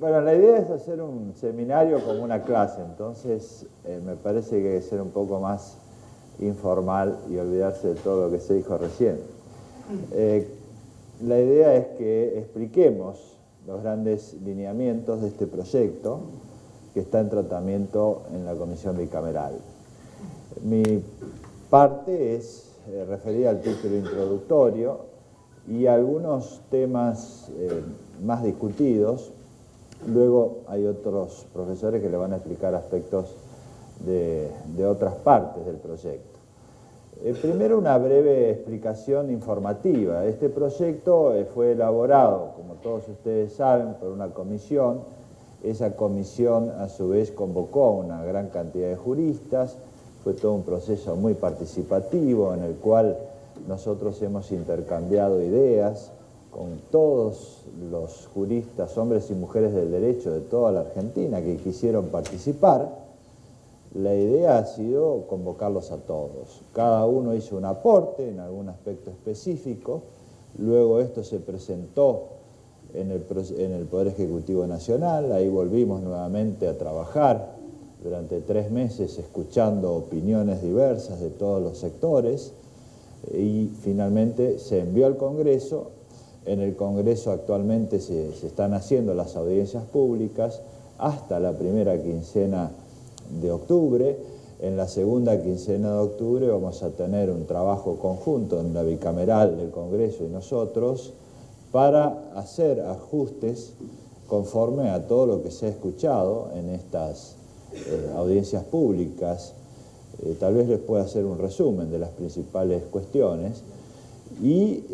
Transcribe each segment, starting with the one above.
Bueno, la idea es hacer un seminario como una clase, entonces me parece que hay que ser un poco más informal y olvidarse de todo lo que se dijo recién. La idea es que expliquemos los grandes lineamientos de este proyecto que está en tratamiento en la Comisión Bicameral. Mi parte es referida al título introductorio y algunos temas más discutidos. Luego hay otros profesores que le van a explicar aspectos de otras partes del proyecto. Primero, una breve explicación informativa. Este proyecto fue elaborado, como todos ustedes saben, por una comisión. Esa comisión, a su vez, convocó a una gran cantidad de juristas. Fue todo un proceso muy participativo en el cual nosotros hemos intercambiado ideas con todos los juristas, hombres y mujeres del derecho de toda la Argentina que quisieron participar. La idea ha sido convocarlos a todos. Cada uno hizo un aporte en algún aspecto específico. Luego esto se presentó en el Poder Ejecutivo Nacional. Ahí volvimos nuevamente a trabajar durante 3 meses escuchando opiniones diversas de todos los sectores y finalmente se envió al Congreso. En el Congreso actualmente se están haciendo las audiencias públicas hasta la primera quincena de octubre. En la segunda quincena de octubre vamos a tener un trabajo conjunto en la bicameral del Congreso y nosotros para hacer ajustes conforme a todo lo que se ha escuchado en estas audiencias públicas. Tal vez les pueda hacer un resumen de las principales cuestiones y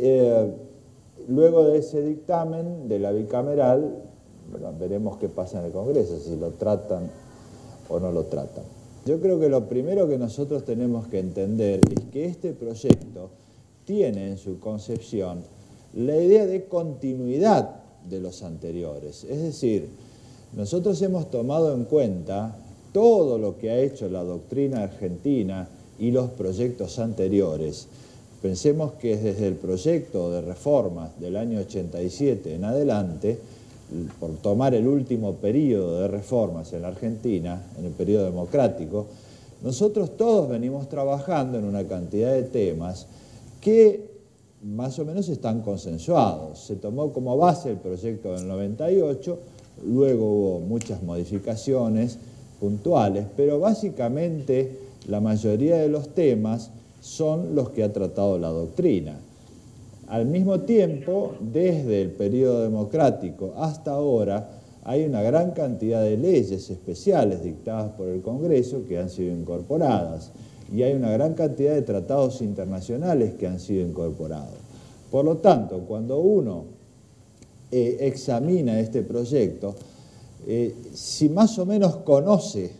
luego de ese dictamen de la bicameral, bueno, veremos qué pasa en el Congreso, si lo tratan o no lo tratan. Yo creo que lo primero que nosotros tenemos que entender es que este proyecto tiene en su concepción la idea de continuidad de los anteriores. Es decir, nosotros hemos tomado en cuenta todo lo que ha hecho la doctrina argentina y los proyectos anteriores. Pensemos que desde el proyecto de reformas del año 87 en adelante, por tomar el último periodo de reformas en la Argentina, en el periodo democrático, nosotros todos venimos trabajando en una cantidad de temas que más o menos están consensuados. Se tomó como base el proyecto del 98, luego hubo muchas modificaciones puntuales, pero básicamente la mayoría de los temas son los que ha tratado la doctrina. Al mismo tiempo, desde el periodo democrático hasta ahora, hay una gran cantidad de leyes especiales dictadas por el Congreso que han sido incorporadas y hay una gran cantidad de tratados internacionales que han sido incorporados. Por lo tanto, cuando uno examina este proyecto, si más o menos conoce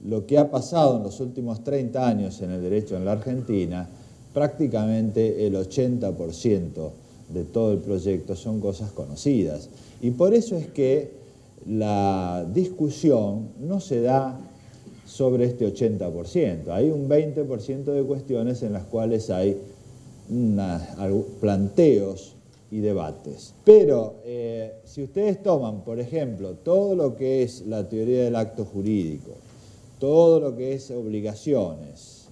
lo que ha pasado en los últimos 30 años en el derecho en la Argentina, prácticamente el 80% de todo el proyecto son cosas conocidas. Y por eso es que la discusión no se da sobre este 80%. Hay un 20% de cuestiones en las cuales hay planteos y debates. Pero si ustedes toman, por ejemplo, todo lo que es la teoría del acto jurídico, todo lo que es obligaciones,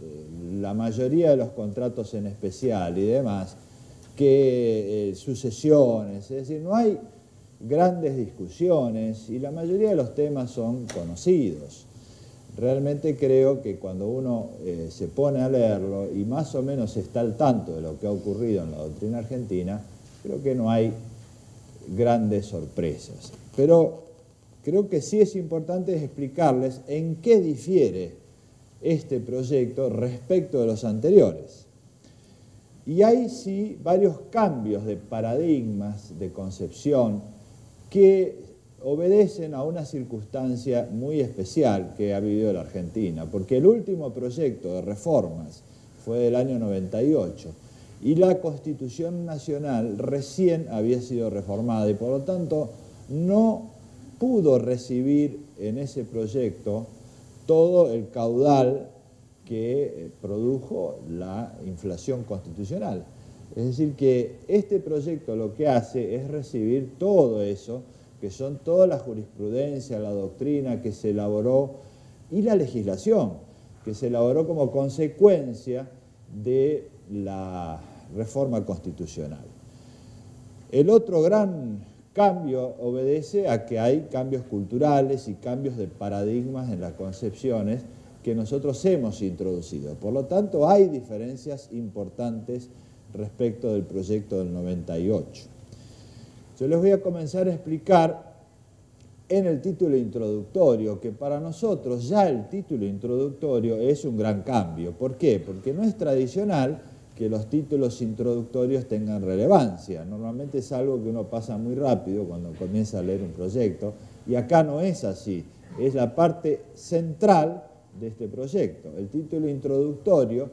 la mayoría de los contratos en especial y demás, que sucesiones, es decir, no hay grandes discusiones y la mayoría de los temas son conocidos. Realmente creo que cuando uno se pone a leerlo y más o menos está al tanto de lo que ha ocurrido en la doctrina argentina, creo que no hay grandes sorpresas. Pero creo que sí es importante explicarles en qué difiere este proyecto respecto de los anteriores. Y hay sí varios cambios de paradigmas, de concepción, que obedecen a una circunstancia muy especial que ha vivido la Argentina, porque el último proyecto de reformas fue del año 98 y la Constitución Nacional recién había sido reformada y por lo tanto no pudo recibir en ese proyecto todo el caudal que produjo la inflación constitucional. Es decir, que este proyecto lo que hace es recibir todo eso que son toda la jurisprudencia, la doctrina que se elaboró y la legislación que se elaboró como consecuencia de la reforma constitucional. El otro gran cambio obedece a que hay cambios culturales y cambios de paradigmas en las concepciones que nosotros hemos introducido. Por lo tanto, hay diferencias importantes respecto del proyecto del 98. Yo les voy a comenzar a explicar en el título introductorio, que para nosotros ya el título introductorio es un gran cambio. ¿Por qué? Porque no es tradicional que los títulos introductorios tengan relevancia. Normalmente es algo que uno pasa muy rápido cuando comienza a leer un proyecto, y acá no es así. Es la parte central de este proyecto. El título introductorio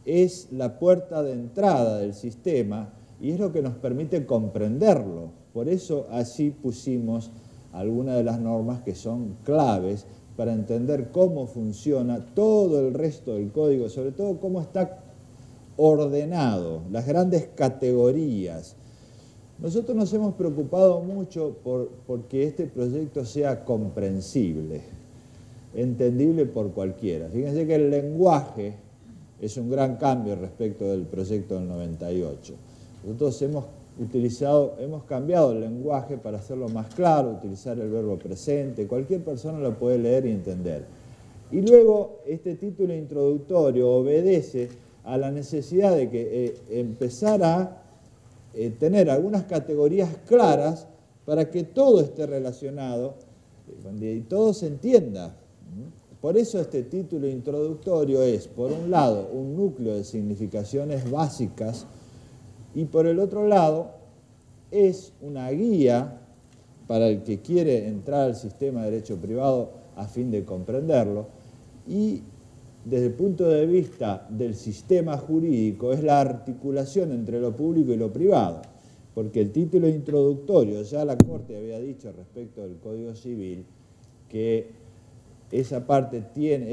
es la puerta de entrada del sistema y es lo que nos permite comprenderlo. Por eso así pusimos algunas de las normas que son claves para entender cómo funciona todo el resto del código, sobre todo cómo está ordenado, las grandes categorías. Nosotros nos hemos preocupado mucho porque este proyecto sea comprensible, entendible por cualquiera. Fíjense que el lenguaje es un gran cambio respecto del proyecto del 98. Nosotros hemos cambiado el lenguaje para hacerlo más claro, utilizar el verbo presente, cualquier persona lo puede leer y entender. Y luego este título introductorio obedece a la necesidad de que empezar a tener algunas categorías claras para que todo esté relacionado y todo se entienda. Por eso este título introductorio es, por un lado, un núcleo de significaciones básicas y por el otro lado es una guía para el que quiere entrar al sistema de derecho privado a fin de comprenderlo, y desde el punto de vista del sistema jurídico es la articulación entre lo público y lo privado, porque el título introductorio, ya la Corte había dicho respecto del Código Civil que esa parte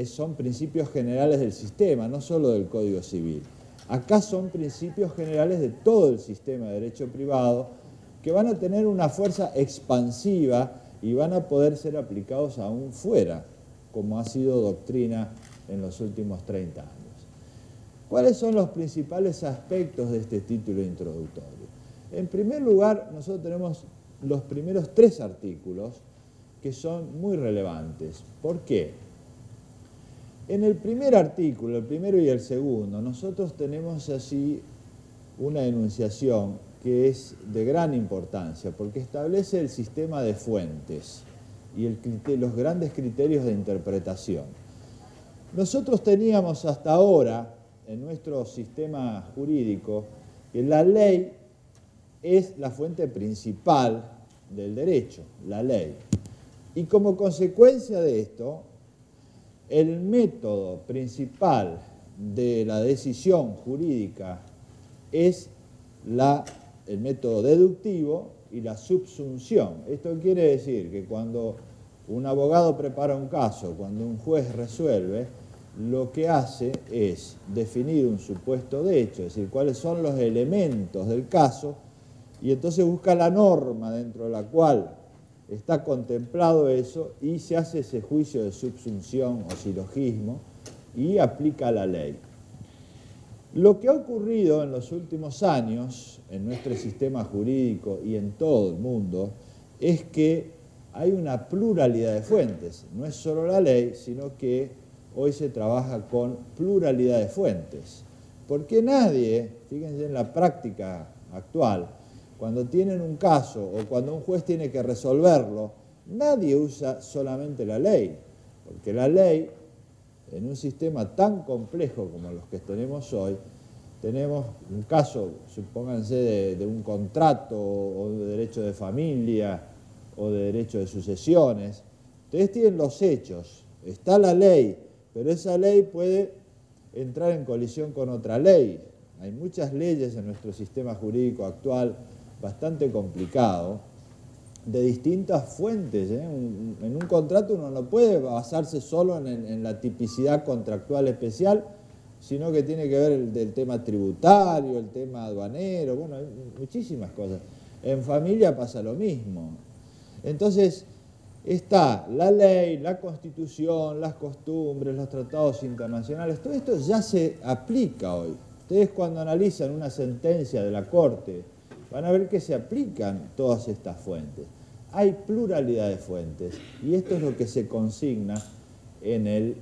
son principios generales del sistema, no solo del Código Civil. Acá son principios generales de todo el sistema de derecho privado que van a tener una fuerza expansiva y van a poder ser aplicados aún fuera, como ha sido doctrina en los últimos 30 años. ¿Cuáles son los principales aspectos de este título introductorio? En primer lugar, nosotros tenemos los primeros 3 artículos que son muy relevantes. ¿Por qué? En el primer artículo, el primero y el segundo, nosotros tenemos así una enunciación que es de gran importancia, porque establece el sistema de fuentes y los grandes criterios de interpretación. Nosotros teníamos hasta ahora, en nuestro sistema jurídico, que la ley es la fuente principal del derecho, la ley. Y como consecuencia de esto, el método principal de la decisión jurídica es el método deductivo y la subsunción. Esto quiere decir que cuando un abogado prepara un caso, cuando un juez resuelve, lo que hace es definir un supuesto de hecho, es decir, cuáles son los elementos del caso, y entonces busca la norma dentro de la cual está contemplado eso y se hace ese juicio de subsunción o silogismo y aplica la ley. Lo que ha ocurrido en los últimos años en nuestro sistema jurídico y en todo el mundo es que hay una pluralidad de fuentes. No es solo la ley, sino que hoy se trabaja con pluralidad de fuentes. Porque nadie, fíjense en la práctica actual, cuando tienen un caso o cuando un juez tiene que resolverlo, nadie usa solamente la ley, porque la ley, en un sistema tan complejo como los que tenemos hoy, tenemos un caso, supónganse, de un contrato o de derecho de familia o de derecho de sucesiones. Ustedes tienen los hechos, está la ley, pero esa ley puede entrar en colisión con otra ley. Hay muchas leyes en nuestro sistema jurídico actual bastante complicado, de distintas fuentes. En un contrato uno no puede basarse solo en la tipicidad contractual especial, sino que tiene que ver el tema tributario, el tema aduanero, bueno, hay muchísimas cosas. En familia pasa lo mismo. Entonces, está la ley, la Constitución, las costumbres, los tratados internacionales, todo esto ya se aplica hoy. Ustedes cuando analizan una sentencia de la Corte van a ver que se aplican todas estas fuentes. Hay pluralidad de fuentes y esto es lo que se consigna en el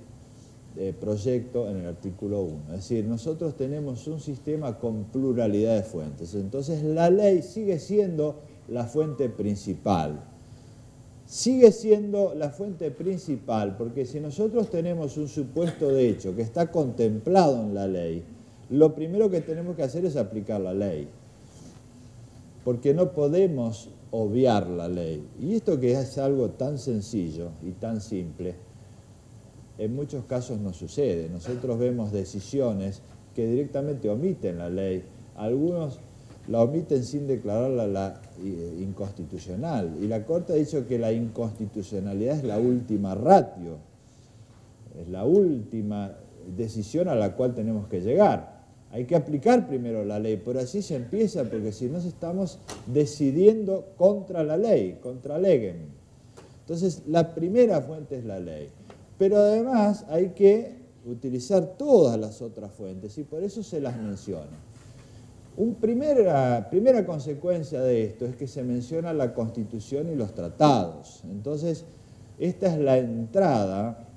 proyecto en el artículo 1. Es decir, nosotros tenemos un sistema con pluralidad de fuentes. Entonces la ley sigue siendo la fuente principal. Sigue siendo la fuente principal porque si nosotros tenemos un supuesto de hecho que está contemplado en la ley, lo primero que tenemos que hacer es aplicar la ley. Porque no podemos obviar la ley. Y esto que es algo tan sencillo y tan simple, en muchos casos no sucede. Nosotros vemos decisiones que directamente omiten la ley. Algunos la omiten sin declararla la inconstitucional. Y la Corte ha dicho que la inconstitucionalidad es la última ratio, es la última decisión a la cual tenemos que llegar. Hay que aplicar primero la ley, pero así se empieza, porque si no estamos decidiendo contra la ley, contra legem. Entonces, la primera fuente es la ley. Pero además hay que utilizar todas las otras fuentes y por eso se las menciona. Primera consecuencia de esto es que se menciona la Constitución y los tratados. Entonces, esta es la entrada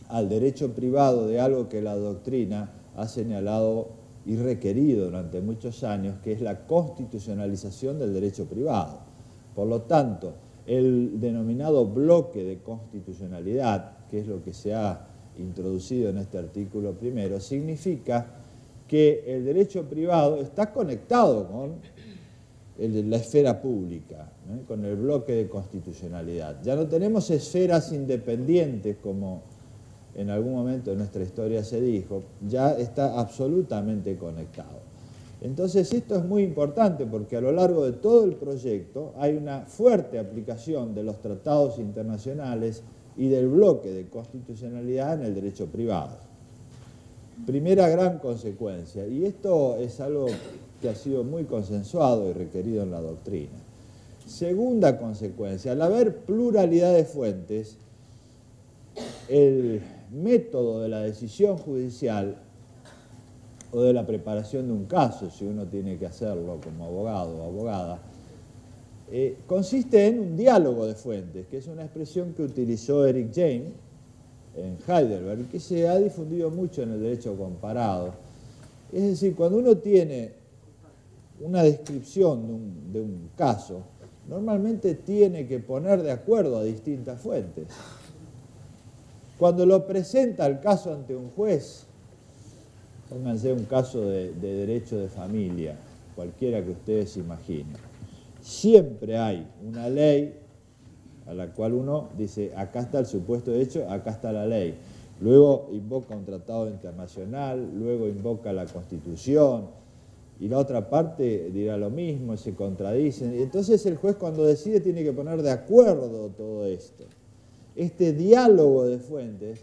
al derecho privado de algo que la doctrina ha señalado y requerido durante muchos años, que es la constitucionalización del derecho privado. Por lo tanto, el denominado bloque de constitucionalidad, que es lo que se ha introducido en este artículo primero, significa que el derecho privado está conectado con la esfera pública, ¿no? Con el bloque de constitucionalidad. Ya no tenemos esferas independientes como en algún momento de nuestra historia se dijo, ya está absolutamente conectado. Entonces esto es muy importante porque a lo largo de todo el proyecto hay una fuerte aplicación de los tratados internacionales y del bloque de constitucionalidad en el derecho privado. Primera gran consecuencia, y esto es algo que ha sido muy consensuado y requerido en la doctrina. Segunda consecuencia, al haber pluralidad de fuentes, el método de la decisión judicial o de la preparación de un caso, si uno tiene que hacerlo como abogado o abogada, consiste en un diálogo de fuentes, que es una expresión que utilizó Eric James en Heidelberg, que se ha difundido mucho en el derecho comparado. Es decir, cuando uno tiene una descripción de un caso, normalmente tiene que poner de acuerdo a distintas fuentes. Cuando lo presenta el caso ante un juez, pónganse un caso de derecho de familia, cualquiera que ustedes imaginen, siempre hay una ley a la cual uno dice, acá está el supuesto de hecho, acá está la ley. Luego invoca un tratado internacional, luego invoca la Constitución, y la otra parte dirá lo mismo, se contradicen. Y entonces el juez cuando decide tiene que poner de acuerdo todo esto. Este diálogo de fuentes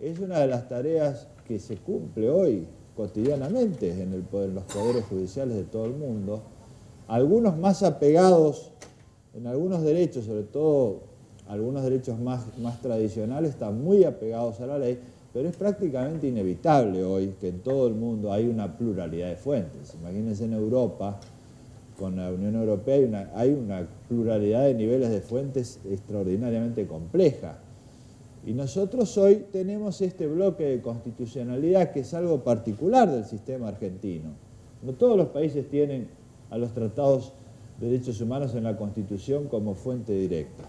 es una de las tareas que se cumple hoy cotidianamente en los poderes judiciales de todo el mundo. Algunos más apegados en algunos derechos, sobre todo algunos derechos más tradicionales, están muy apegados a la ley, pero es prácticamente inevitable hoy que en todo el mundo hay una pluralidad de fuentes. Imagínense en Europa, con la Unión Europea, hay una pluralidad de niveles de fuentes extraordinariamente compleja. Y nosotros hoy tenemos este bloque de constitucionalidad que es algo particular del sistema argentino. No todos los países tienen a los tratados de derechos humanos en la Constitución como fuente directa.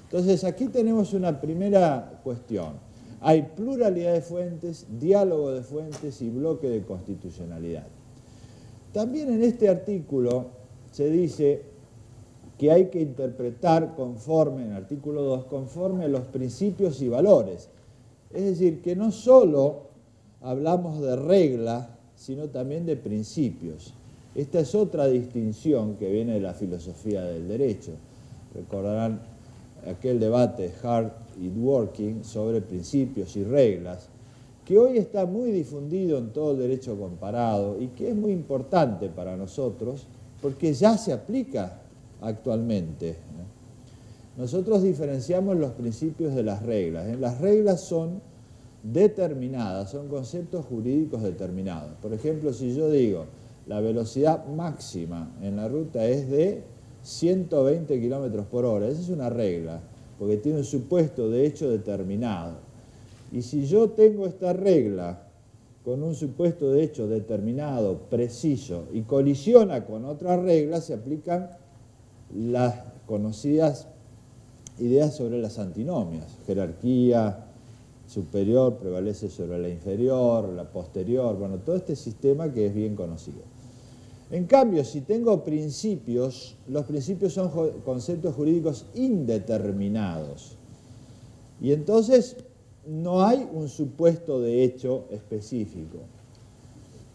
Entonces aquí tenemos una primera cuestión. Hay pluralidad de fuentes, diálogo de fuentes y bloque de constitucionalidad. También en este artículo se dice que hay que interpretar conforme, en el artículo 2, conforme a los principios y valores. Es decir, que no solo hablamos de reglas, sino también de principios. Esta es otra distinción que viene de la filosofía del derecho. Recordarán aquel debate Hart y Dworkin sobre principios y reglas, que hoy está muy difundido en todo el derecho comparado y que es muy importante para nosotros porque ya se aplica actualmente. nosotros diferenciamos los principios de las reglas. Las reglas son determinadas, son conceptos jurídicos determinados. Por ejemplo, si yo digo la velocidad máxima en la ruta es de 120 kilómetros por hora, esa es una regla, porque tiene un supuesto de hecho determinado. Y si yo tengo esta regla con un supuesto de hecho determinado, preciso, y colisiona con otras reglas, se aplican las conocidas ideas sobre las antinomias. Jerarquía superior prevalece sobre la inferior, la posterior, bueno, todo este sistema que es bien conocido. En cambio, si tengo principios, los principios son conceptos jurídicos indeterminados. Y entonces no hay un supuesto de hecho específico.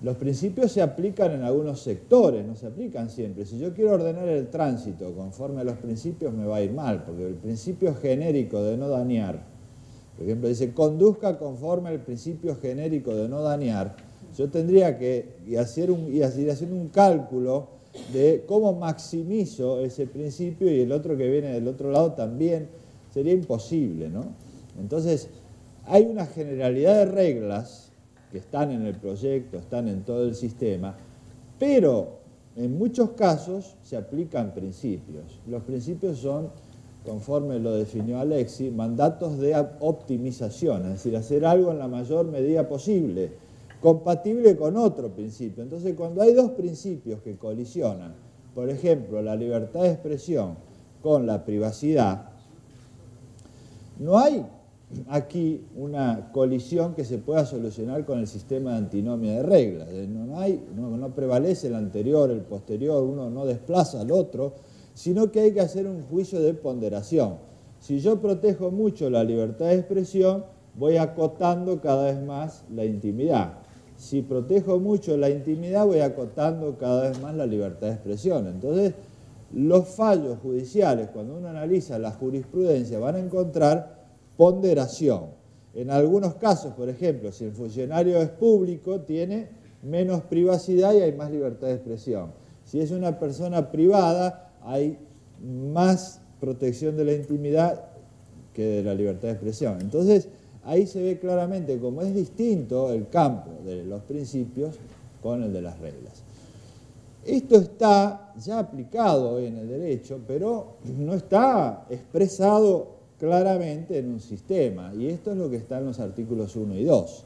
Los principios se aplican en algunos sectores, no se aplican siempre. Si yo quiero ordenar el tránsito conforme a los principios me va a ir mal, porque el principio genérico de no dañar, por ejemplo, dice conduzca conforme al principio genérico de no dañar, yo tendría que ir haciendo un cálculo de cómo maximizo ese principio y el otro que viene del otro lado también, sería imposible, ¿no? Entonces, hay una generalidad de reglas que están en el proyecto, están en todo el sistema, pero en muchos casos se aplican principios. Los principios son, conforme lo definió Alexis, mandatos de optimización, es decir, hacer algo en la mayor medida posible, compatible con otro principio. Entonces, cuando hay dos principios que colisionan, por ejemplo, la libertad de expresión con la privacidad, no hay aquí una colisión que se pueda solucionar con el sistema de antinomia de reglas. No prevalece el anterior, el posterior, uno no desplaza al otro, sino que hay que hacer un juicio de ponderación. Si yo protejo mucho la libertad de expresión, voy acotando cada vez más la intimidad. Si protejo mucho la intimidad, voy acotando cada vez más la libertad de expresión. Entonces, los fallos judiciales, cuando uno analiza la jurisprudencia, van a encontrar ponderación. En algunos casos, por ejemplo, si el funcionario es público, tiene menos privacidad y hay más libertad de expresión. Si es una persona privada, hay más protección de la intimidad que de la libertad de expresión. Entonces, ahí se ve claramente cómo es distinto el campo de los principios con el de las reglas. Esto está ya aplicado hoy en el derecho, pero no está expresado claramente en un sistema, y esto es lo que está en los artículos 1 y 2.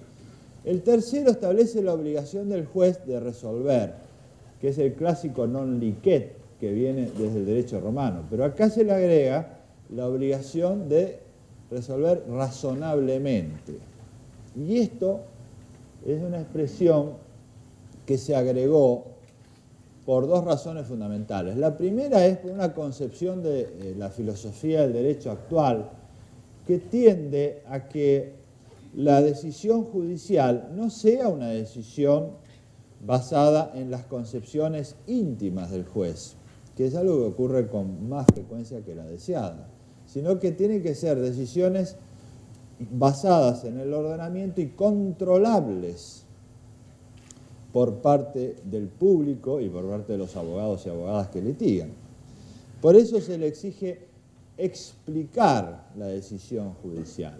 El tercero establece la obligación del juez de resolver, que es el clásico non licet, que viene desde el derecho romano, pero acá se le agrega la obligación de resolver razonablemente. Y esto es una expresión que se agregó por dos razones fundamentales. La primera es por una concepción de la filosofía del derecho actual que tiende a que la decisión judicial no sea una decisión basada en las concepciones íntimas del juez, que es algo que ocurre con más frecuencia que la deseada, sino que tiene que ser decisiones basadas en el ordenamiento y controlables por parte del público y por parte de los abogados y abogadas que litigan. Por eso se le exige explicar la decisión judicial.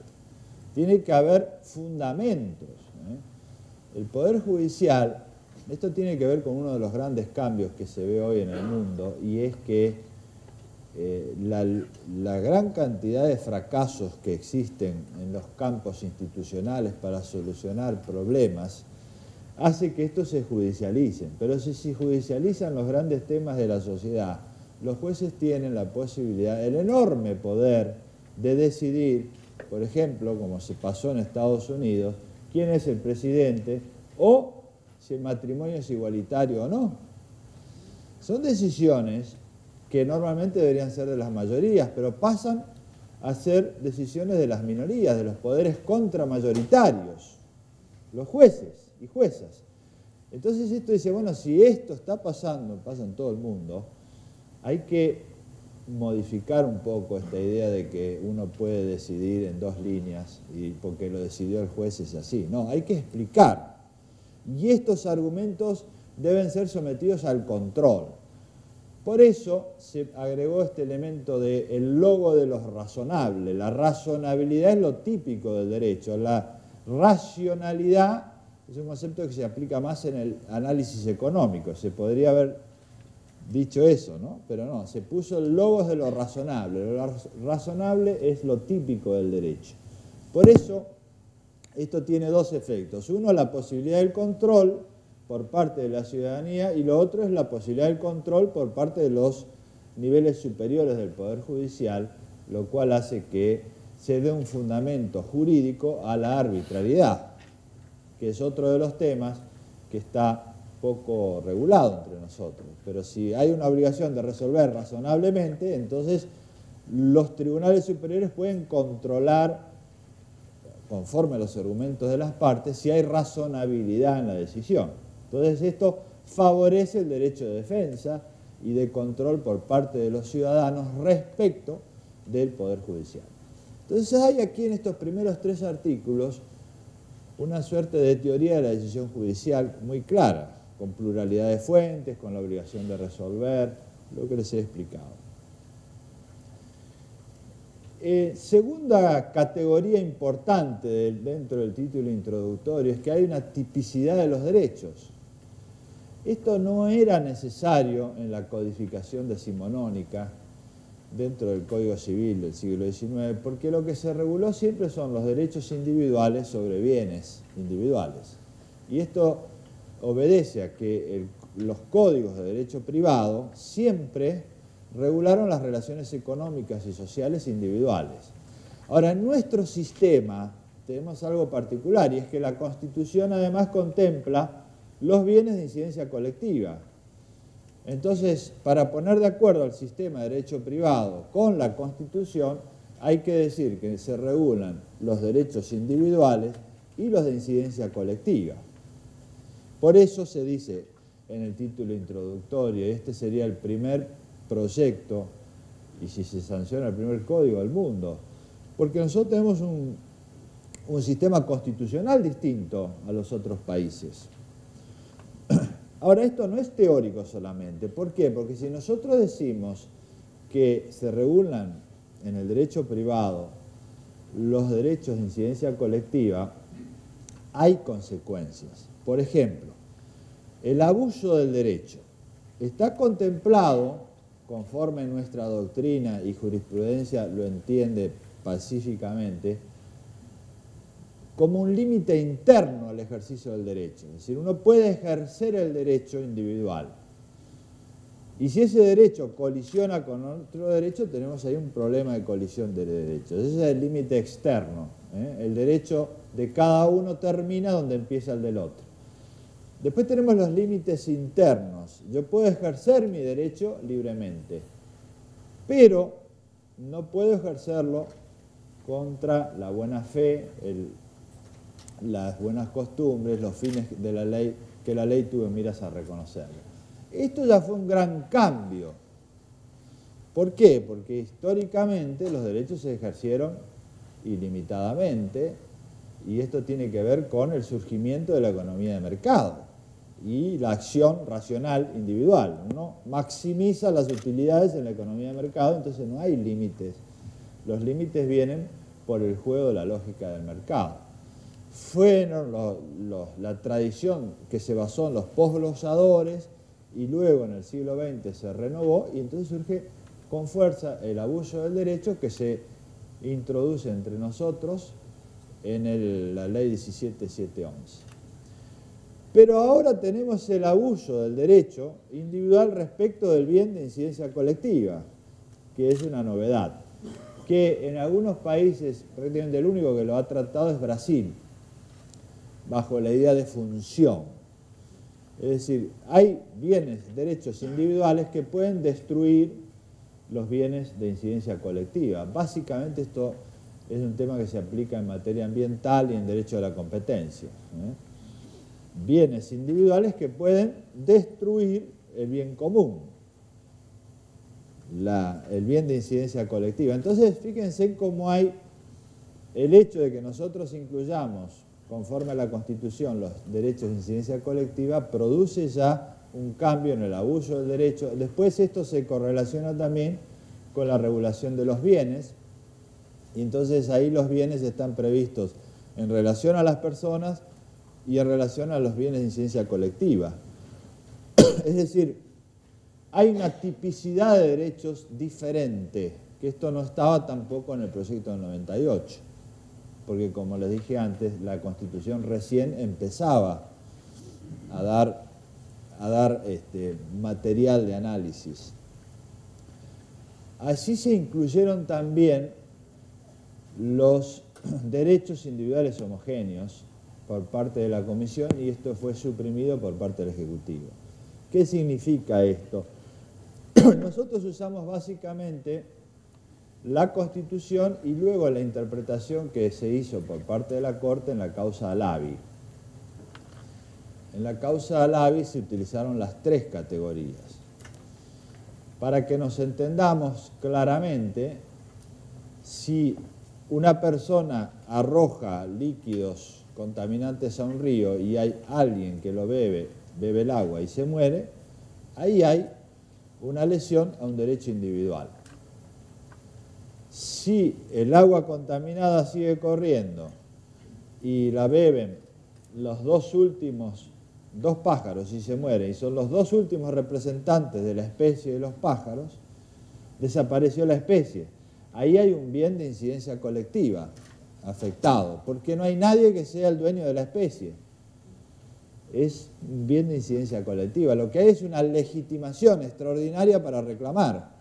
Tiene que haber fundamentos. El Poder Judicial, esto tiene que ver con uno de los grandes cambios que se ve hoy en el mundo, y es que la gran cantidad de fracasos que existen en los campos institucionales para solucionar problemas hace que estos se judicialicen. Pero si se judicializan los grandes temas de la sociedad, los jueces tienen la posibilidad, el enorme poder de decidir, por ejemplo, como se pasó en Estados Unidos, quién es el presidente o si el matrimonio es igualitario o no. Son decisiones que normalmente deberían ser de las mayorías, pero pasan a ser decisiones de las minorías, de los poderes contramayoritarios, los jueces y juezas. Entonces esto dice, bueno, si esto está pasando, pasa en todo el mundo, hay que modificar un poco esta idea de que uno puede decidir en dos líneas y porque lo decidió el juez es así. No, hay que explicar. Y estos argumentos deben ser sometidos al control. Por eso se agregó este elemento del logo de lo razonable. La razonabilidad es lo típico del derecho. La racionalidad es un concepto que se aplica más en el análisis económico. Se podría haber dicho eso, ¿no? Pero no, se puso el logo de lo razonable. Lo razonable es lo típico del derecho. Por eso, esto tiene dos efectos. Uno, la posibilidad del control por parte de la ciudadanía, y lo otro es la posibilidad del control por parte de los niveles superiores del Poder Judicial, lo cual hace que se dé un fundamento jurídico a la arbitrariedad, que es otro de los temas que está poco regulado entre nosotros. Pero si hay una obligación de resolver razonablemente, entonces los tribunales superiores pueden controlar, conforme a los argumentos de las partes, si hay razonabilidad en la decisión. Entonces esto favorece el derecho de defensa y de control por parte de los ciudadanos respecto del Poder Judicial. Entonces hay aquí en estos primeros 3 artículos una suerte de teoría de la decisión judicial muy clara, con pluralidad de fuentes, con la obligación de resolver, lo que les he explicado. Segunda categoría importante dentro del título introductorio es que hay una tipicidad de los derechos. Esto no era necesario en la codificación decimonónica dentro del Código Civil del siglo XIX, porque lo que se reguló siempre son los derechos individuales sobre bienes individuales. Y esto obedece a que los códigos de derecho privado siempre regularon las relaciones económicas y sociales individuales. Ahora, en nuestro sistema tenemos algo particular, y es que la Constitución además contempla los bienes de incidencia colectiva. Entonces, para poner de acuerdo al sistema de derecho privado con la Constitución, hay que decir que se regulan los derechos individuales y los de incidencia colectiva. Por eso se dice en el título introductorio, este sería el primer proyecto, y si se sanciona el primer código del mundo, porque nosotros tenemos un sistema constitucional distinto a los otros países. Ahora, esto no es teórico solamente. ¿Por qué? Porque si nosotros decimos que se regulan en el derecho privado los derechos de incidencia colectiva, hay consecuencias. Por ejemplo, el abuso del derecho está contemplado, conforme nuestra doctrina y jurisprudencia lo entiende pacíficamente, como un límite interno al ejercicio del derecho. Es decir, uno puede ejercer el derecho individual. Y si ese derecho colisiona con otro derecho, tenemos ahí un problema de colisión de derechos. Ese es el límite externo. El derecho de cada uno termina donde empieza el del otro. Después tenemos los límites internos. Yo puedo ejercer mi derecho libremente, pero no puedo ejercerlo contra la buena fe, las buenas costumbres, los fines de la ley, que la ley tuvo en miras a reconocerlo. Esto ya fue un gran cambio. ¿Por qué? Porque históricamente los derechos se ejercieron ilimitadamente, y esto tiene que ver con el surgimiento de la economía de mercado y la acción racional individual. Uno maximiza las utilidades en la economía de mercado, entonces no hay límites. Los límites vienen por el juego de la lógica del mercado. Fueron la tradición que se basó en los posglossadores, y luego en el siglo XX se renovó, y entonces surge con fuerza el abuso del derecho, que se introduce entre nosotros en la ley 17711. Pero ahora tenemos el abuso del derecho individual respecto del bien de incidencia colectiva, que es una novedad, que en algunos países, prácticamente el único que lo ha tratado es Brasil, bajo la idea de función. Es decir, hay bienes, derechos individuales que pueden destruir los bienes de incidencia colectiva. Básicamente esto es un tema que se aplica en materia ambiental y en derecho a la competencia. Bienes individuales que pueden destruir el bien común, el bien de incidencia colectiva. Entonces, fíjense cómo hay el hecho de que nosotros incluyamos, conforme a la Constitución, los derechos de incidencia colectiva, produce ya un cambio en el abuso del derecho. Después esto se correlaciona también con la regulación de los bienes, y entonces ahí los bienes están previstos en relación a las personas y en relación a los bienes de incidencia colectiva. Es decir, hay una tipicidad de derechos diferente, que esto no estaba tampoco en el proyecto del 98, porque como les dije antes, la Constitución recién empezaba a dar material de análisis. Así se incluyeron también los derechos individuales homogéneos por parte de la Comisión, y esto fue suprimido por parte del Ejecutivo. ¿Qué significa esto? Nosotros usamos básicamente la Constitución y luego la interpretación que se hizo por parte de la Corte en la causa Alavi. En la causa Alavi se utilizaron las tres categorías. Para que nos entendamos claramente, si una persona arroja líquidos contaminantes a un río y hay alguien que lo bebe el agua y se muere, ahí hay una lesión a un derecho individual. Si el agua contaminada sigue corriendo y la beben los dos pájaros y se mueren, y son los dos últimos representantes de la especie de los pájaros, desapareció la especie. Ahí hay un bien de incidencia colectiva afectado, porque no hay nadie que sea el dueño de la especie. Es un bien de incidencia colectiva. Lo que hay es una legitimación extraordinaria para reclamar.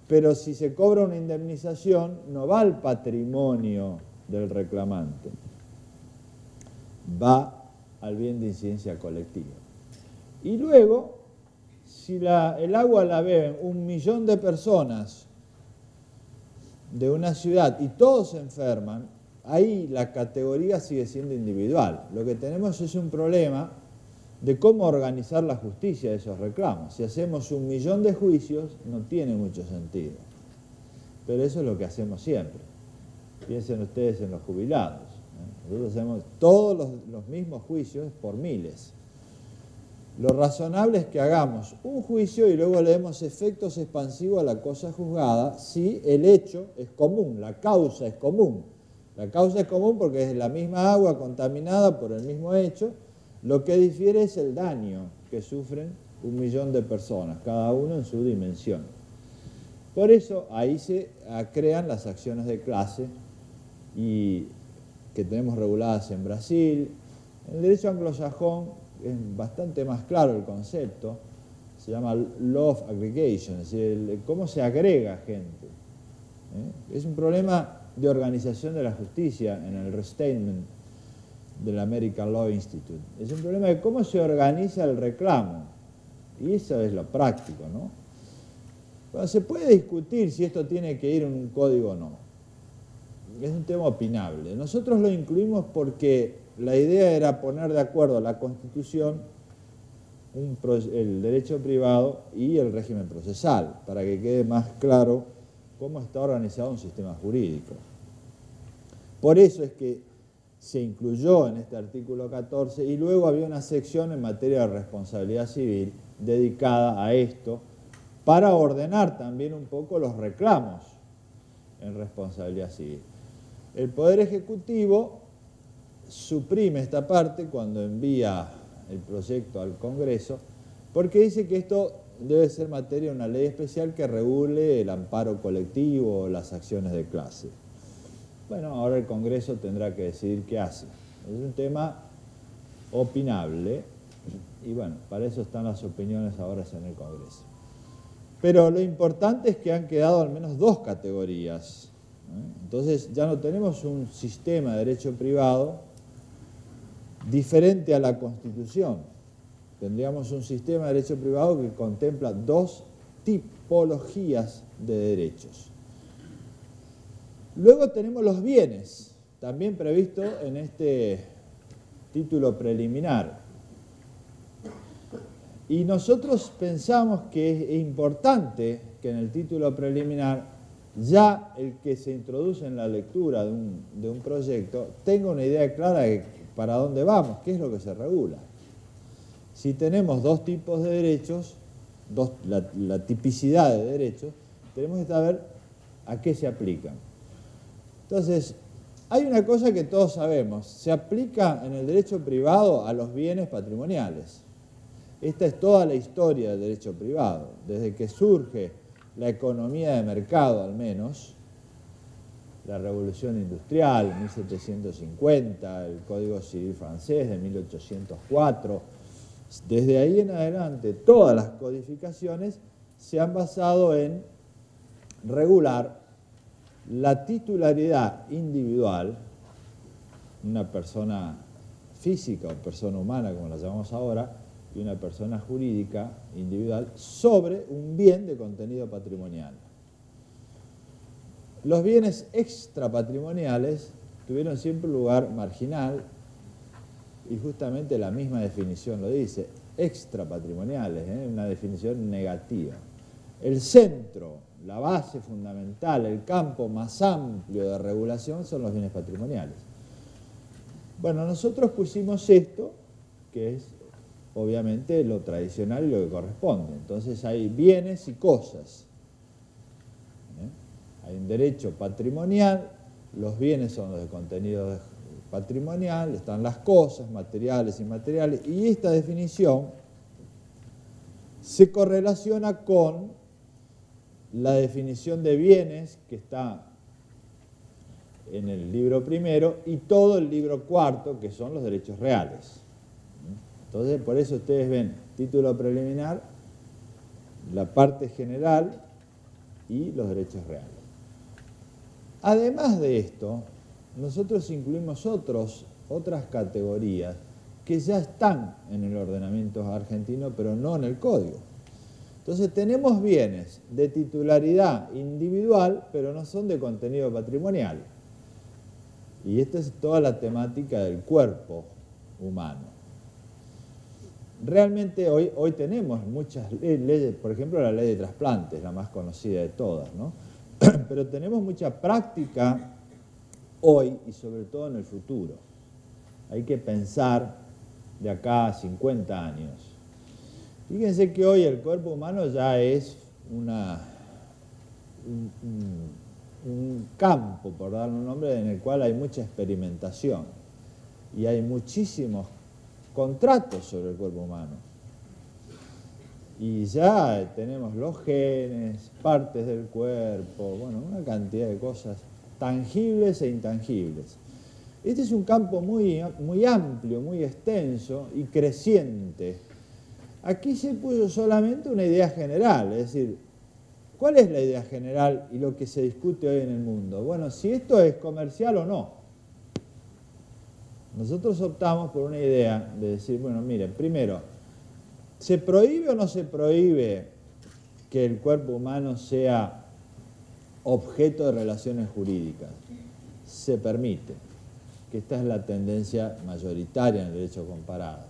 Pero si se cobra una indemnización, no va al patrimonio del reclamante, va al bien de incidencia colectiva. Y luego, si el agua la beben 1 millón de personas de una ciudad y todos se enferman, ahí la categoría sigue siendo individual. Lo que tenemos es un problema de cómo organizar la justicia de esos reclamos. Si hacemos 1 millón de juicios, no tiene mucho sentido. Pero eso es lo que hacemos siempre. Piensen ustedes en los jubilados. Nosotros hacemos todos los mismos juicios por miles. Lo razonable es que hagamos un juicio y luego le demos efectos expansivos a la cosa juzgada si el hecho es común, la causa es común. La causa es común porque es la misma agua contaminada por el mismo hecho. Lo que difiere es el daño que sufren 1 millón de personas, cada uno en su dimensión. Por eso ahí se crean las acciones de clase y que tenemos reguladas en Brasil. En el derecho anglosajón es bastante más claro el concepto, se llama law of aggregation, es decir, cómo se agrega gente. Es un problema de organización de la justicia en el restatement del American Law Institute. Es un problema de cómo se organiza el reclamo, y eso es lo práctico, ¿no? Bueno, se puede discutir si esto tiene que ir en un código o no. Es un tema opinable. Nosotros lo incluimos porque la idea era poner de acuerdo la Constitución, el derecho privado y el régimen procesal, para que quede más claro cómo está organizado un sistema jurídico. Por eso es que se incluyó en este artículo 14 y luego había una sección en materia de responsabilidad civil dedicada a esto para ordenar también un poco los reclamos en responsabilidad civil. El Poder Ejecutivo suprime esta parte cuando envía el proyecto al Congreso porque dice que esto debe ser materia de una ley especial que regule el amparo colectivo o las acciones de clase. Bueno, ahora el Congreso tendrá que decidir qué hace. Es un tema opinable y bueno, para eso están las opiniones ahora en el Congreso. Pero lo importante es que han quedado al menos 2 categorías. Entonces ya no tenemos un sistema de derecho privado diferente a la Constitución. Tendríamos un sistema de derecho privado que contempla 2 tipologías de derechos. Luego tenemos los bienes, también previsto en este título preliminar. Y nosotros pensamos que es importante que en el título preliminar ya el que se introduce en la lectura de un proyecto tenga una idea clara de para dónde vamos, qué es lo que se regula. Si tenemos dos tipos de derechos, la tipicidad de derechos, tenemos que saber a qué se aplican. Entonces, hay una cosa que todos sabemos, se aplica en el derecho privado a los bienes patrimoniales. Esta es toda la historia del derecho privado, desde que surge la economía de mercado al menos, la Revolución Industrial, 1750, el Código Civil francés de 1804, desde ahí en adelante todas las codificaciones se han basado en regular la titularidad individual, una persona física o persona humana como la llamamos ahora, y una persona jurídica individual sobre un bien de contenido patrimonial. Los bienes extrapatrimoniales tuvieron siempre un lugar marginal y justamente la misma definición lo dice, extrapatrimoniales, una definición negativa. El centro, la base fundamental, el campo más amplio de regulación son los bienes patrimoniales. Bueno, nosotros pusimos esto, que es obviamente lo tradicional y lo que corresponde. Entonces hay bienes y cosas. Hay un derecho patrimonial, los bienes son los de contenido patrimonial, están las cosas, materiales y inmateriales, y esta definición se correlaciona con la definición de bienes que está en el libro primero y todo el libro cuarto, que son los derechos reales. Entonces, por eso ustedes ven título preliminar, la parte general y los derechos reales. Además de esto, nosotros incluimos otras categorías que ya están en el ordenamiento argentino, pero no en el código. Entonces tenemos bienes de titularidad individual, pero no son de contenido patrimonial. Y esta es toda la temática del cuerpo humano. Realmente hoy tenemos muchas leyes, por ejemplo la ley de trasplantes, la más conocida de todas, ¿no? Pero tenemos mucha práctica hoy y sobre todo en el futuro. Hay que pensar de acá a 50 años. Fíjense que hoy el cuerpo humano ya es un campo, por darle un nombre, en el cual hay mucha experimentación y hay muchísimos contratos sobre el cuerpo humano. Y ya tenemos los genes, partes del cuerpo, bueno, una cantidad de cosas tangibles e intangibles. Este es un campo muy amplio, muy extenso y creciente. Aquí se puso solamente una idea general, es decir, ¿cuál es la idea general y lo que se discute hoy en el mundo? Bueno, si esto es comercial o no. Nosotros optamos por una idea de decir, bueno, miren, primero, ¿se prohíbe o no se prohíbe que el cuerpo humano sea objeto de relaciones jurídicas? Se permite, que esta es la tendencia mayoritaria en el derecho comparado.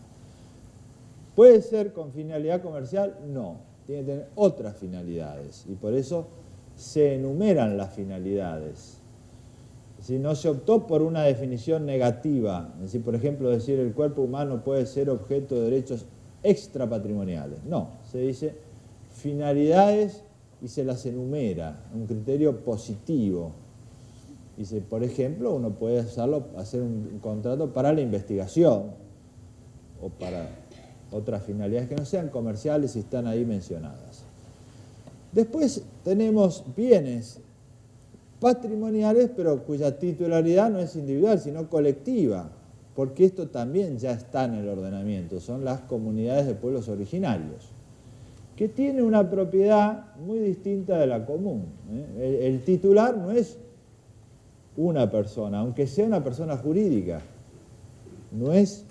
¿Puede ser con finalidad comercial? No, tiene que tener otras finalidades y por eso se enumeran las finalidades. Si no se optó por una definición negativa, es decir, por ejemplo, decir el cuerpo humano puede ser objeto de derechos extrapatrimoniales. No, se dice finalidades y se las enumera, un criterio positivo. Dice, por ejemplo, uno puede hacer un contrato para la investigación o para otras finalidades que no sean comerciales y están ahí mencionadas. Después tenemos bienes patrimoniales, pero cuya titularidad no es individual, sino colectiva, porque esto también ya está en el ordenamiento, son las comunidades de pueblos originarios, que tienen una propiedad muy distinta de la común. El titular no es una persona, aunque sea una persona jurídica, no es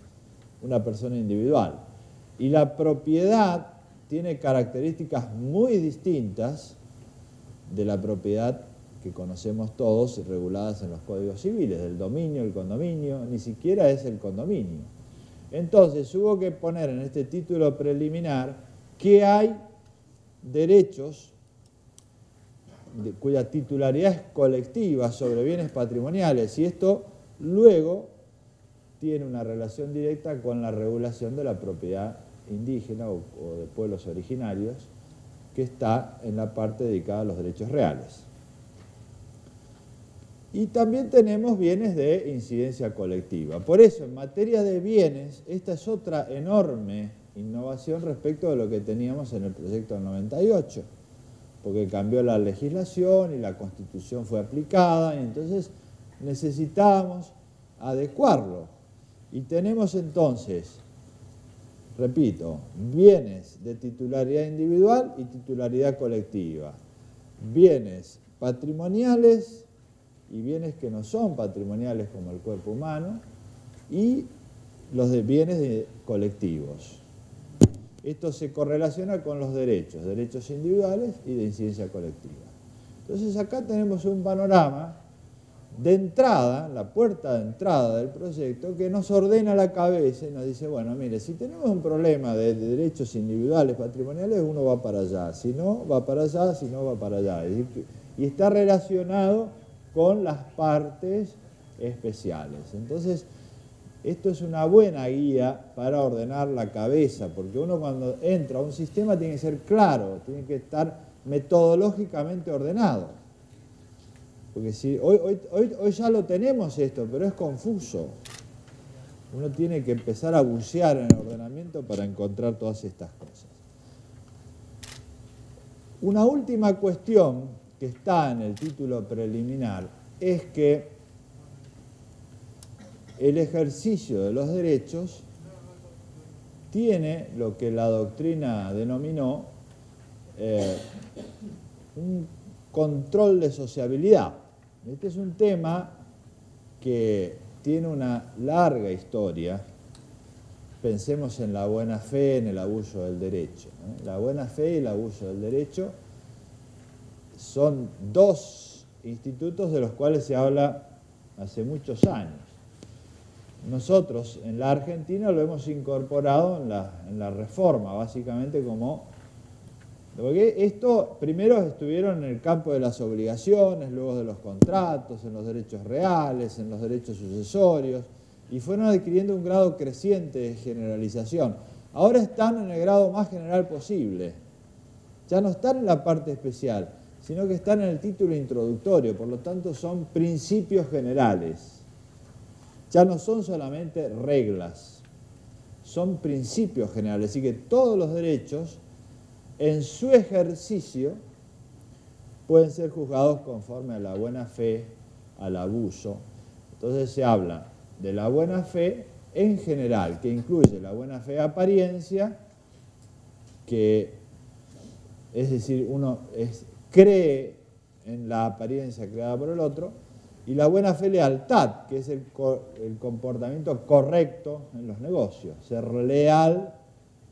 una persona individual. Y la propiedad tiene características muy distintas de la propiedad que conocemos todos reguladas en los códigos civiles, del dominio, el condominio, ni siquiera es el condominio. Entonces hubo que poner en este título preliminar que hay derechos cuya titularidad es colectiva sobre bienes patrimoniales y esto luego tiene una relación directa con la regulación de la propiedad indígena o de pueblos originarios, que está en la parte dedicada a los derechos reales. Y también tenemos bienes de incidencia colectiva. Por eso, en materia de bienes, esta es otra enorme innovación respecto de lo que teníamos en el proyecto del 98, porque cambió la legislación y la Constitución fue aplicada, y entonces necesitábamos adecuarlo. Y tenemos entonces, repito, bienes de titularidad individual y titularidad colectiva, bienes patrimoniales y bienes que no son patrimoniales como el cuerpo humano, y los de bienes colectivos. Esto se correlaciona con los derechos individuales y de incidencia colectiva. Entonces acá tenemos un panorama de entrada, la puerta de entrada del proyecto, que nos ordena la cabeza y nos dice, bueno, mire, si tenemos un problema de derechos individuales patrimoniales, uno va para allá, si no, va para allá, si no, va para allá. Y está relacionado con las partes especiales. Entonces, esto es una buena guía para ordenar la cabeza, porque uno cuando entra a un sistema tiene que ser claro, tiene que estar metodológicamente ordenado. Porque si, hoy ya lo tenemos esto, pero es confuso. Uno tiene que empezar a bucear en el ordenamiento para encontrar todas estas cosas. Una última cuestión que está en el título preliminar es que el ejercicio de los derechos tiene lo que la doctrina denominó un control de sociabilidad. Este es un tema que tiene una larga historia. Pensemos en la buena fe, en el abuso del derecho. La buena fe y el abuso del derecho son dos institutos de los cuales se habla hace muchos años. Nosotros en la Argentina lo hemos incorporado en la reforma, básicamente como... Porque esto primero estuvieron en el campo de las obligaciones, luego de los contratos, en los derechos reales, en los derechos sucesorios, y fueron adquiriendo un grado creciente de generalización. Ahora están en el grado más general posible. Ya no están en la parte especial, sino que están en el título introductorio, por lo tanto son principios generales. Ya no son solamente reglas, son principios generales, así que todos los derechos en su ejercicio pueden ser juzgados conforme a la buena fe, al abuso. Entonces se habla de la buena fe en general, que incluye la buena fe apariencia, que es decir, uno cree en la apariencia creada por el otro, y la buena fe lealtad, que es el comportamiento correcto en los negocios, ser leal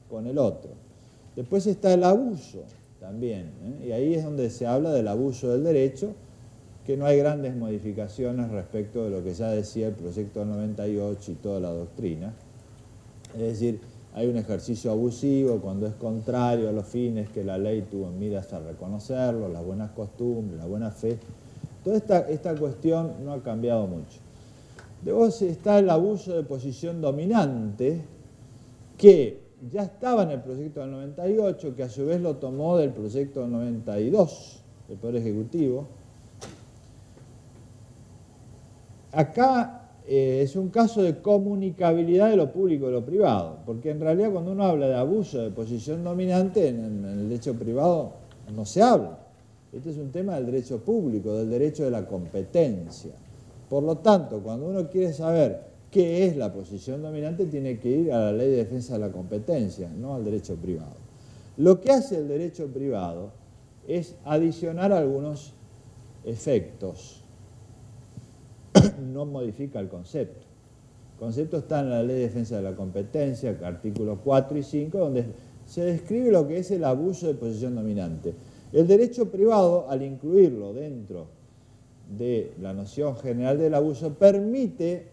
con el otro. Después está el abuso también, y ahí es donde se habla del abuso del derecho, que no hay grandes modificaciones respecto de lo que ya decía el proyecto del 98 y toda la doctrina. Es decir, hay un ejercicio abusivo cuando es contrario a los fines que la ley tuvo en miras a reconocerlo, las buenas costumbres, la buena fe. Toda esta cuestión no ha cambiado mucho. Luego está el abuso de posición dominante, que ya estaba en el proyecto del 98, que a su vez lo tomó del proyecto del 92, del Poder Ejecutivo. Acá es un caso de comunicabilidad de lo público y lo privado, porque en realidad cuando uno habla de abuso de posición dominante, en el derecho privado no se habla. Este es un tema del derecho público, del derecho de la competencia. Por lo tanto, cuando uno quiere saber qué es la posición dominante, tiene que ir a la Ley de Defensa de la Competencia, no al derecho privado. Lo que hace el derecho privado es adicionar algunos efectos. No modifica el concepto. El concepto está en la Ley de Defensa de la Competencia, artículos 4 y 5, donde se describe lo que es el abuso de posición dominante. El derecho privado, al incluirlo dentro de la noción general del abuso, permite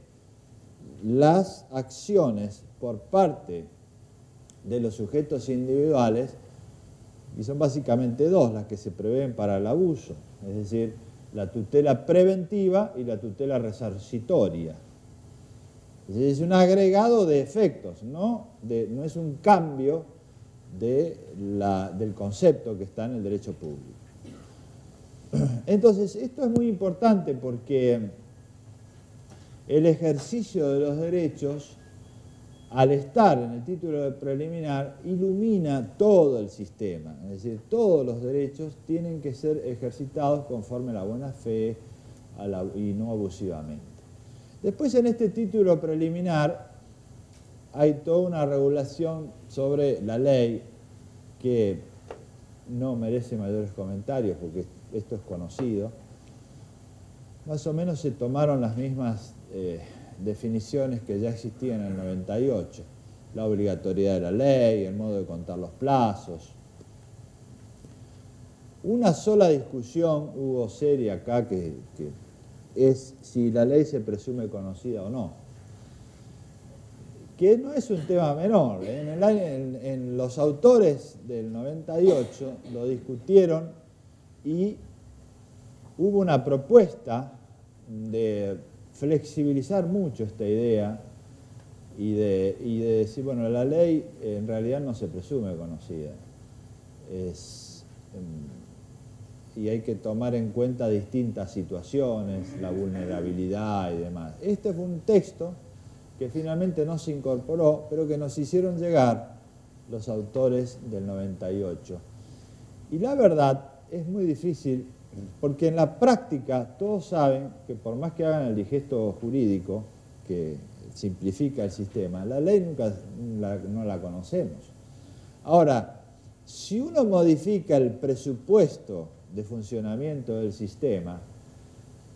las acciones por parte de los sujetos individuales, y son básicamente dos las que se prevén para el abuso, es decir, la tutela preventiva y la tutela resarcitoria. Es un agregado de efectos, no es un cambio del concepto que está en el derecho público. Entonces, esto es muy importante porque el ejercicio de los derechos, al estar en el título preliminar, ilumina todo el sistema. Es decir, todos los derechos tienen que ser ejercitados conforme a la buena fe y no abusivamente. Después, en este título preliminar, hay toda una regulación sobre la ley que no merece mayores comentarios porque esto es conocido. Más o menos se tomaron las mismas definiciones que ya existían en el 98. La obligatoriedad de la ley, el modo de contar los plazos. Una sola discusión hubo seria acá que es si la ley se presume conocida o no. Que no es un tema menor. En los autores del 98 lo discutieron y hubo una propuesta de flexibilizar mucho esta idea y de decir, bueno, la ley en realidad no se presume conocida. Y hay que tomar en cuenta distintas situaciones, la vulnerabilidad y demás. Este fue un texto que finalmente no se incorporó, pero que nos hicieron llegar los autores del 98. Y la verdad es muy difícil, porque en la práctica todos saben que por más que hagan el digesto jurídico, que simplifica el sistema, la ley no la conocemos. Ahora, si uno modifica el presupuesto de funcionamiento del sistema,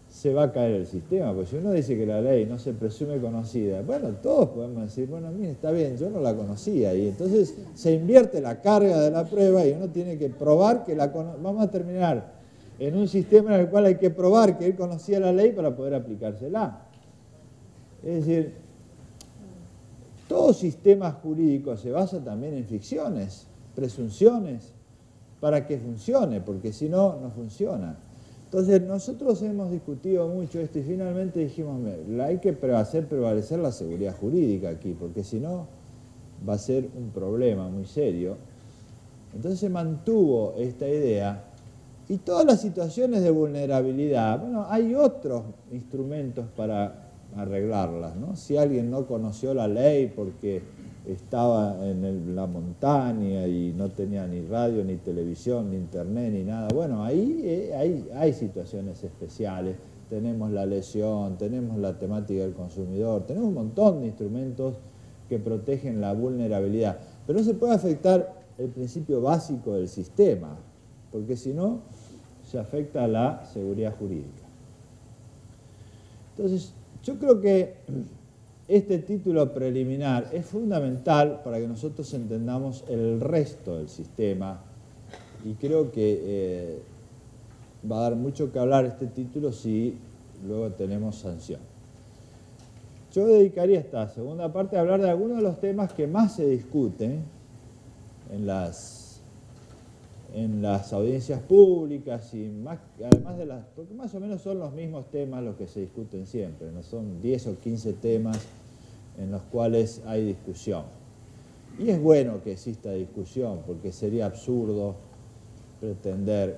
se va a caer el sistema, porque si uno dice que la ley no se presume conocida, bueno, todos podemos decir, bueno, mire, está bien, yo no la conocía, y entonces se invierte la carga de la prueba y uno tiene que probar que vamos a terminar en un sistema en el cual hay que probar que él conocía la ley para poder aplicársela. Es decir, todo sistema jurídico se basa también en ficciones, presunciones, para que funcione, porque si no, no funciona. Entonces, nosotros hemos discutido mucho esto y finalmente dijimos, hay que hacer prevalecer la seguridad jurídica aquí, porque si no, va a ser un problema muy serio. Entonces se mantuvo esta idea y todas las situaciones de vulnerabilidad, bueno, hay otros instrumentos para arreglarlas, ¿no? Si alguien no conoció la ley porque estaba en la montaña y no tenía ni radio, ni televisión, ni internet, ni nada. Bueno, ahí hay situaciones especiales. Tenemos la lesión, tenemos la temática del consumidor, tenemos un montón de instrumentos que protegen la vulnerabilidad. Pero no se puede afectar el principio básico del sistema, porque si no, se afecta a la seguridad jurídica. Entonces, yo creo que este título preliminar es fundamental para que nosotros entendamos el resto del sistema y creo que va a dar mucho que hablar este título si luego tenemos sanción. Yo dedicaría esta segunda parte a hablar de algunos de los temas que más se discuten en las audiencias públicas y además porque más o menos son los mismos temas los que se discuten siempre, no son 10 o 15 temas en los cuales hay discusión. Y es bueno que exista discusión, porque sería absurdo pretender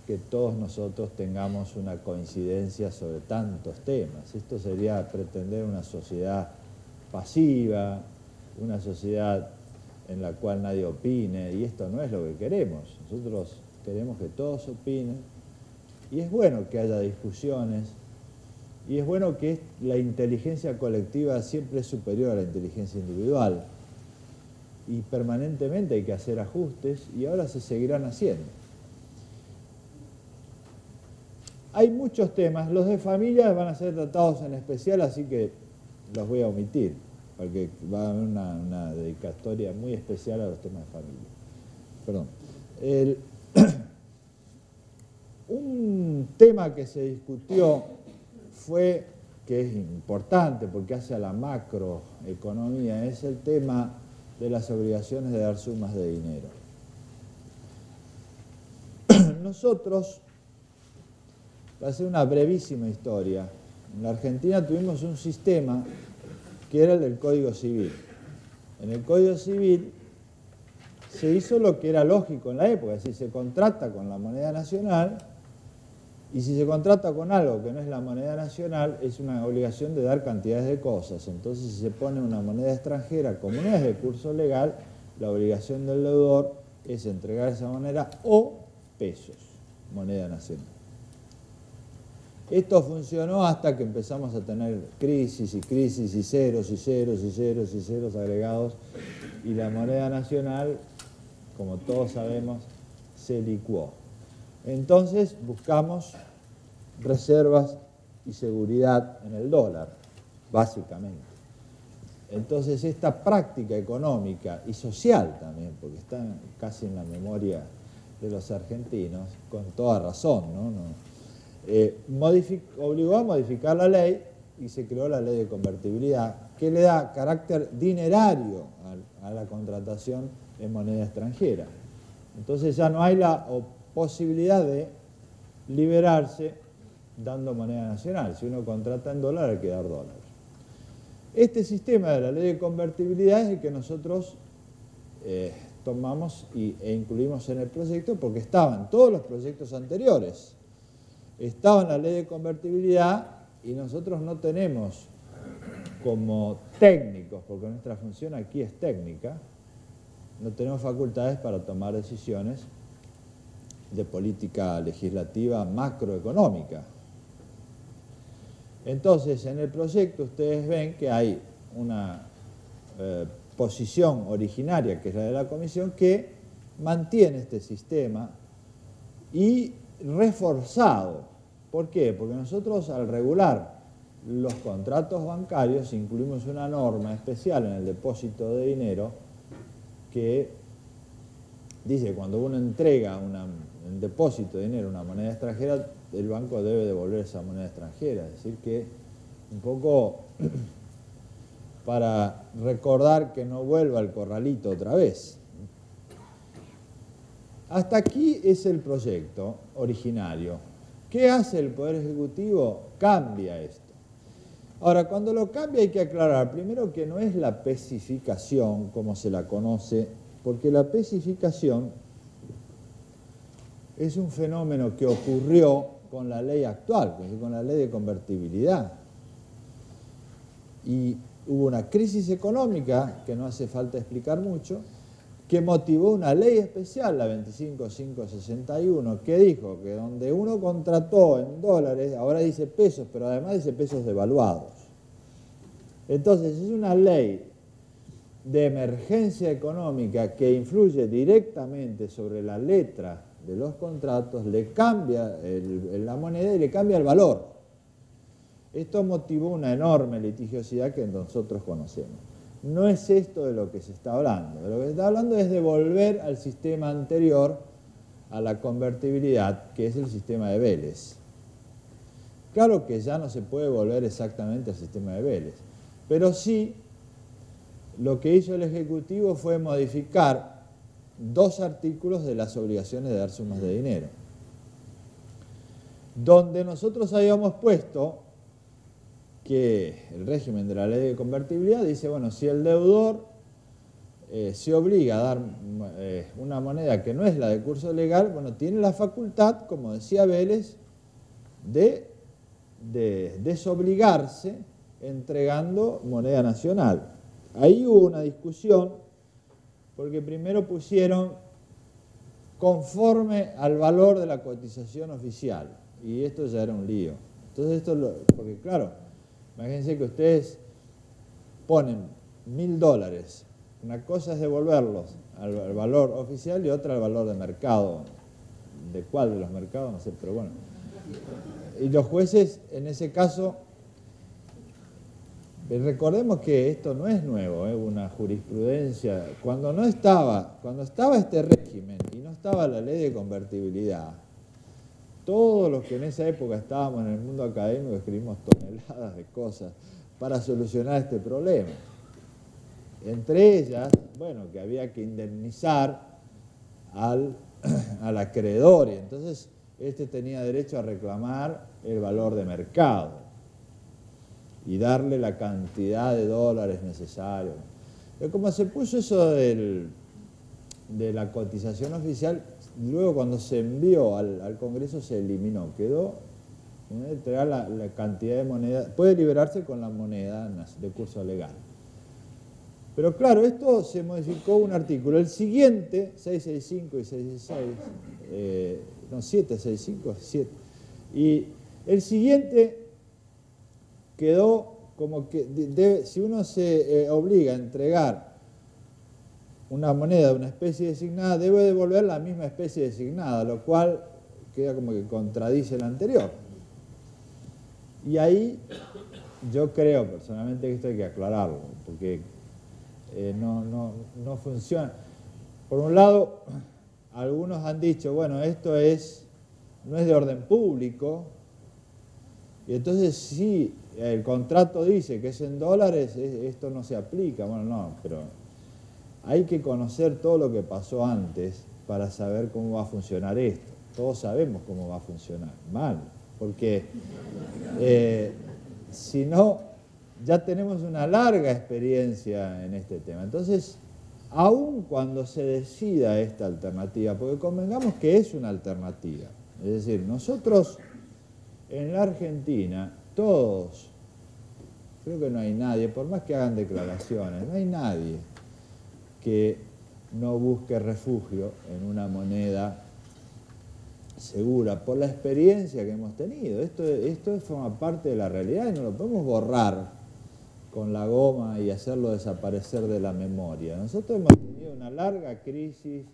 que todos nosotros tengamos una coincidencia sobre tantos temas. Esto sería pretender una sociedad pasiva, una sociedad en la cual nadie opine, y esto no es lo que queremos. Nosotros queremos que todos opinen, y es bueno que haya discusiones, y es bueno que la inteligencia colectiva siempre es superior a la inteligencia individual, y permanentemente hay que hacer ajustes, y ahora se seguirán haciendo. Hay muchos temas, los de familia van a ser tratados en especial, así que los voy a omitir, porque va a haber una dedicatoria muy especial a los temas de familia. Perdón. Un tema que se discutió fue, que es importante porque hace a la macroeconomía, es el tema de las obligaciones de dar sumas de dinero. Nosotros, para hacer una brevísima historia, en la Argentina tuvimos un sistema que era el del Código Civil. En el Código Civil se hizo lo que era lógico en la época, es decir, se contrata con la moneda nacional, y si se contrata con algo que no es la moneda nacional, es una obligación de dar cantidades de cosas. Entonces, si se pone una moneda extranjera, como no es de curso legal, la obligación del deudor es entregar esa moneda o pesos, moneda nacional. Esto funcionó hasta que empezamos a tener crisis y crisis y ceros y ceros y ceros y ceros agregados, y la moneda nacional, como todos sabemos, se licuó. Entonces buscamos reservas y seguridad en el dólar, básicamente. Entonces esta práctica económica y social también, porque está casi en la memoria de los argentinos, con toda razón, obligó a modificar la ley y se creó la ley de convertibilidad, que le da carácter dinerario a la contratación en moneda extranjera. Entonces ya no hay la posibilidad de liberarse dando moneda nacional. Si uno contrata en dólar, hay que dar dólares. Este sistema de la ley de convertibilidad es el que nosotros tomamos e incluimos en el proyecto, porque estaban todos los proyectos anteriores. Estaba en la ley de convertibilidad y nosotros no tenemos como técnicos, porque nuestra función aquí es técnica, no tenemos facultades para tomar decisiones de política legislativa macroeconómica. Entonces, en el proyecto ustedes ven que hay una posición originaria, que es la de la Comisión, que mantiene este sistema y reforzado. ¿Por qué? Porque nosotros, al regular los contratos bancarios, incluimos una norma especial en el depósito de dinero que dice que cuando uno entrega un depósito de dinero, una moneda extranjera, el banco debe devolver esa moneda extranjera. Es decir, que un poco para recordar que no vuelva al corralito otra vez. Hasta aquí es el proyecto originario. ¿Qué hace el Poder Ejecutivo? Cambia esto. Ahora, cuando lo cambia hay que aclarar, primero, que no es la especificación como se la conoce, porque la especificación es un fenómeno que ocurrió con la ley actual, con la ley de convertibilidad. Y hubo una crisis económica, que no hace falta explicar mucho, que motivó una ley especial, la 25561, que dijo que donde uno contrató en dólares, ahora dice pesos, pero además dice pesos devaluados. Entonces es una ley de emergencia económica que influye directamente sobre la letra de los contratos, le cambia la moneda y le cambia el valor. Esto motivó una enorme litigiosidad que nosotros conocemos. No es esto de lo que se está hablando. De lo que se está hablando es de volver al sistema anterior a la convertibilidad, que es el sistema de Vélez. Claro que ya no se puede volver exactamente al sistema de Vélez, pero sí lo que hizo el Ejecutivo fue modificar dos artículos de las obligaciones de dar sumas de dinero, donde nosotros habíamos puesto que el régimen de la ley de convertibilidad dice, bueno, si el deudor se obliga a dar una moneda que no es la de curso legal, bueno, tiene la facultad, como decía Vélez, de desobligarse entregando moneda nacional. Ahí hubo una discusión, porque primero pusieron conforme al valor de la cotización oficial, y esto ya era un lío. Entonces porque claro, imagínense que ustedes ponen $1000, una cosa es devolverlos al valor oficial y otra al valor de mercado. ¿De cuál de los mercados? No sé, pero bueno. Y los jueces, en ese caso, recordemos que esto no es nuevo, una jurisprudencia. Cuando estaba este régimen y no estaba la ley de convertibilidad, todos los que en esa época estábamos en el mundo académico escribimos toneladas de cosas para solucionar este problema. Entre ellas, bueno, que había que indemnizar al acreedor, y entonces este tenía derecho a reclamar el valor de mercado. y darle la cantidad de dólares necesarios. Pero como se puso eso de la cotización oficial, luego cuando se envió al Congreso se eliminó, quedó entregar la cantidad de moneda, puede liberarse con la moneda de curso legal. Pero claro, esto se modificó un artículo. El siguiente, 665 y 666, no, 765, 7. Y el siguiente quedó como que si uno se obliga a entregar una moneda de una especie designada, debe devolver la misma especie designada, lo cual queda como que contradice el anterior. Y ahí yo creo personalmente que esto hay que aclararlo, porque no funciona. Por un lado, algunos han dicho, bueno, esto no es de orden público, y entonces si el contrato dice que es en dólares, esto no se aplica. Bueno, no, pero hay que conocer todo lo que pasó antes para saber cómo va a funcionar esto. Todos sabemos cómo va a funcionar, mal, porque si no, ya tenemos una larga experiencia en este tema. Entonces, aun cuando se decida esta alternativa, porque convengamos que es una alternativa, es decir, nosotros en la Argentina, todos, creo que no hay nadie, por más que hagan declaraciones, no hay nadie que no busque refugio en una moneda segura, por la experiencia que hemos tenido. Esto forma parte de la realidad y no lo podemos borrar con la goma y hacerlo desaparecer de la memoria. Nosotros hemos tenido una larga crisis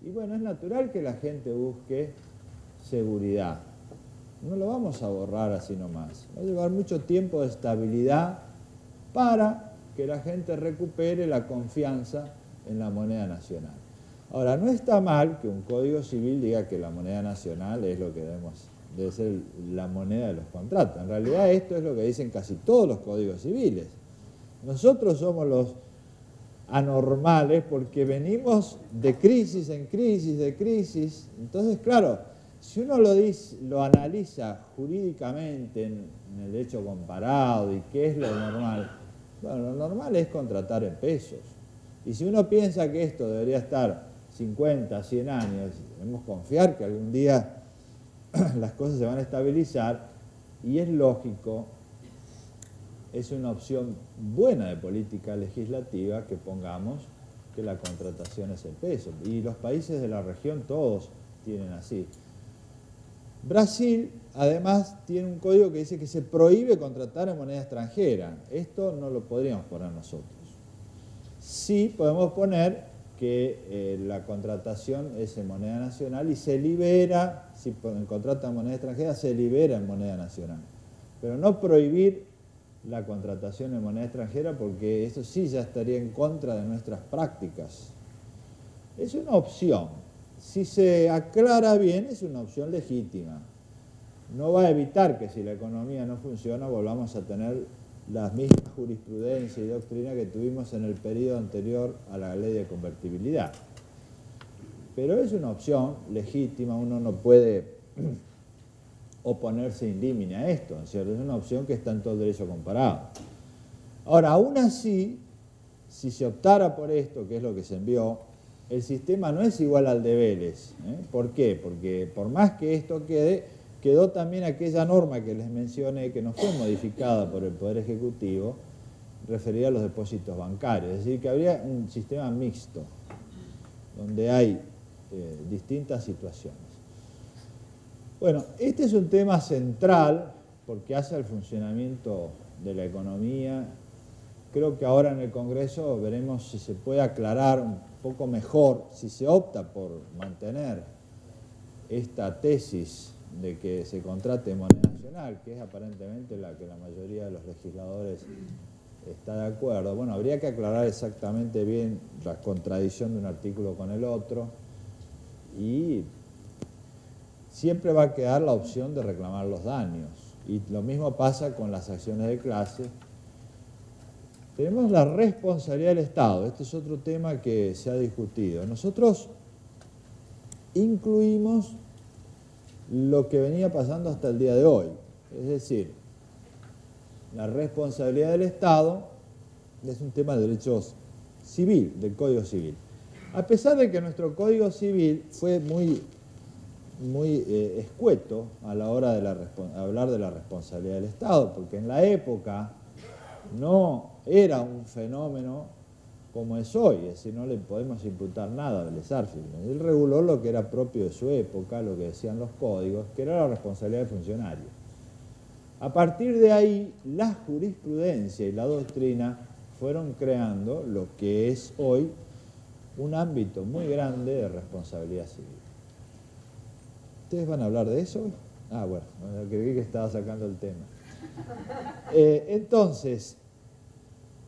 y bueno, es natural que la gente busque seguridad. No lo vamos a borrar así nomás. Va a llevar mucho tiempo de estabilidad para que la gente recupere la confianza en la moneda nacional. Ahora, no está mal que un código civil diga que la moneda nacional es lo que debe ser la moneda de los contratos. En realidad esto es lo que dicen casi todos los códigos civiles. Nosotros somos los anormales porque venimos de crisis en crisis, de crisis. Entonces, claro, si uno lo analiza jurídicamente en el derecho comparado y qué es lo normal, bueno, lo normal es contratar en pesos. Y si uno piensa que esto debería estar 50, 100 años, debemos confiar que algún día las cosas se van a estabilizar y es lógico, es una opción buena de política legislativa que pongamos que la contratación es en pesos. Y los países de la región todos tienen así. Brasil, además, tiene un código que dice que se prohíbe contratar en moneda extranjera. Esto no lo podríamos poner nosotros. Sí podemos poner que la contratación es en moneda nacional y se libera, si contrata en moneda extranjera, se libera en moneda nacional. Pero no prohibir la contratación en moneda extranjera porque eso sí ya estaría en contra de nuestras prácticas. Es una opción. Si se aclara bien, es una opción legítima. No va a evitar que si la economía no funciona, volvamos a tener las mismas jurisprudencia y doctrina que tuvimos en el periodo anterior a la ley de convertibilidad. Pero es una opción legítima, uno no puede oponerse in limine a esto, ¿cierto? Es una opción que está en todo el derecho comparado. Ahora, aún así, si se optara por esto, que es lo que se envió, el sistema no es igual al de Vélez. ¿Por qué? Porque por más que esto quedó también aquella norma que les mencioné que no fue modificada por el Poder Ejecutivo, referida a los depósitos bancarios. Es decir, que habría un sistema mixto, donde hay distintas situaciones. Bueno, este es un tema central porque hace al funcionamiento de la economía. Creo que ahora en el Congreso veremos si se puede aclarar un poco mejor, si se opta por mantener esta tesis de que se contrate en moneda nacional, que es aparentemente la que la mayoría de los legisladores está de acuerdo. Bueno, habría que aclarar exactamente bien la contradicción de un artículo con el otro y siempre va a quedar la opción de reclamar los daños. Y lo mismo pasa con las acciones de clase. Tenemos la responsabilidad del Estado. Este es otro tema que se ha discutido. Nosotros incluimos lo que venía pasando hasta el día de hoy. Es decir, la responsabilidad del Estado es un tema de derechos civil, del Código Civil. A pesar de que nuestro Código Civil fue muy escueto a la hora de hablar de la responsabilidad del Estado, porque en la época no era un fenómeno como es hoy, es decir, no le podemos imputar nada a Vélez Sarsfield. Él reguló lo que era propio de su época, lo que decían los códigos, que era la responsabilidad del funcionario. A partir de ahí, la jurisprudencia y la doctrina fueron creando lo que es hoy un ámbito muy grande de responsabilidad civil. ¿Ustedes van a hablar de eso? Ah, bueno, creí que estaba sacando el tema. Entonces,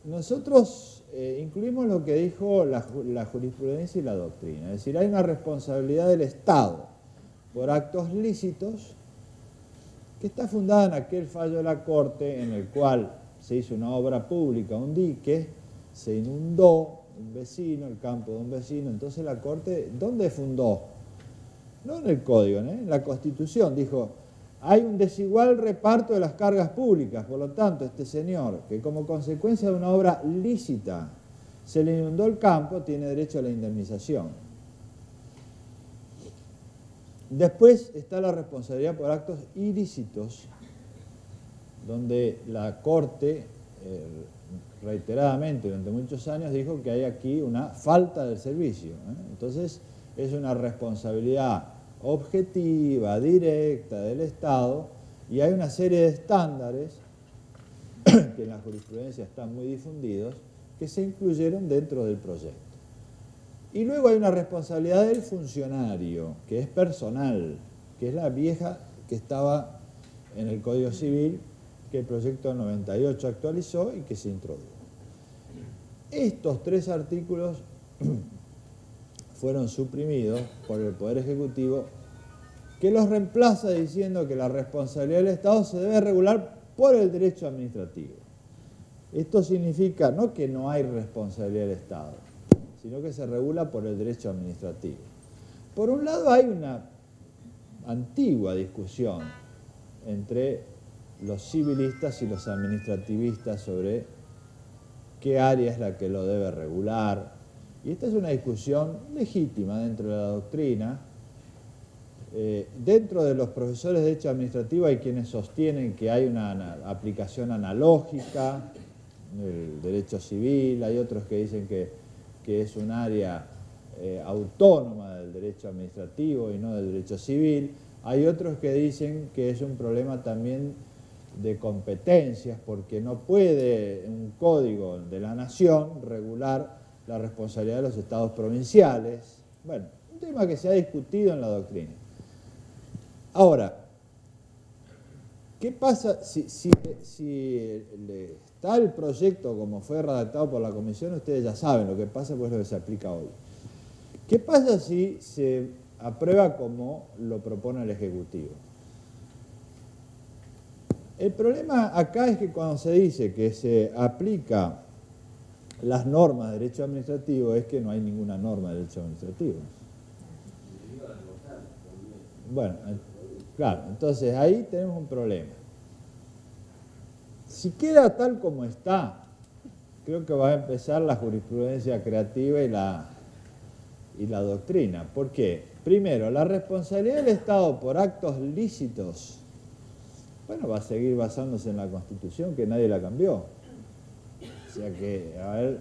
nosotros incluimos lo que dijo la jurisprudencia y la doctrina. Es decir, hay una responsabilidad del Estado por actos lícitos que está fundada en aquel fallo de la Corte en el cual se hizo una obra pública, un dique, se inundó un vecino, el campo de un vecino. Entonces la Corte, ¿dónde fundó? No en el Código, en la Constitución. Dijo, hay un desigual reparto de las cargas públicas, por lo tanto, este señor, que como consecuencia de una obra lícita se le inundó el campo, tiene derecho a la indemnización. Después está la responsabilidad por actos ilícitos, donde la Corte reiteradamente durante muchos años dijo que hay aquí una falta del servicio. Entonces es una responsabilidad objetiva, directa del Estado, y hay una serie de estándares que en la jurisprudencia están muy difundidos, que se incluyeron dentro del proyecto. Y luego hay una responsabilidad del funcionario, que es personal, que es la vieja que estaba en el Código Civil, que el proyecto 98 actualizó y que se introdujo. Estos 3 artículos fueron suprimidos por el Poder Ejecutivo, que los reemplaza diciendo que la responsabilidad del Estado se debe regular por el derecho administrativo. Esto significa no que no hay responsabilidad del Estado, sino que se regula por el derecho administrativo. Por un lado hay una antigua discusión entre los civilistas y los administrativistas sobre qué área es la que lo debe regular. Y esta es una discusión legítima dentro de la doctrina. Dentro de los profesores de Derecho Administrativo hay quienes sostienen que hay una aplicación analógica del derecho civil, hay otros que dicen que es un área autónoma del derecho administrativo y no del derecho civil. Hay otros que dicen que es un problema también de competencias, porque no puede un código de la nación regular la responsabilidad de los estados provinciales. Bueno, un tema que se ha discutido en la doctrina. Ahora, ¿qué pasa si está el proyecto como fue redactado por la Comisión? Ustedes ya saben lo que pasa, pues lo que se aplica hoy. ¿Qué pasa si se aprueba como lo propone el Ejecutivo? El problema acá es que cuando se dice que se aplica las normas de derecho administrativo, es que no hay ninguna norma de derecho administrativo. Bueno, claro, entonces ahí tenemos un problema. Si queda tal como está, creo que va a empezar la jurisprudencia creativa y la doctrina. ¿Por qué? Primero, la responsabilidad del Estado por actos lícitos, bueno, va a seguir basándose en la Constitución, que nadie la cambió. O sea que, a ver,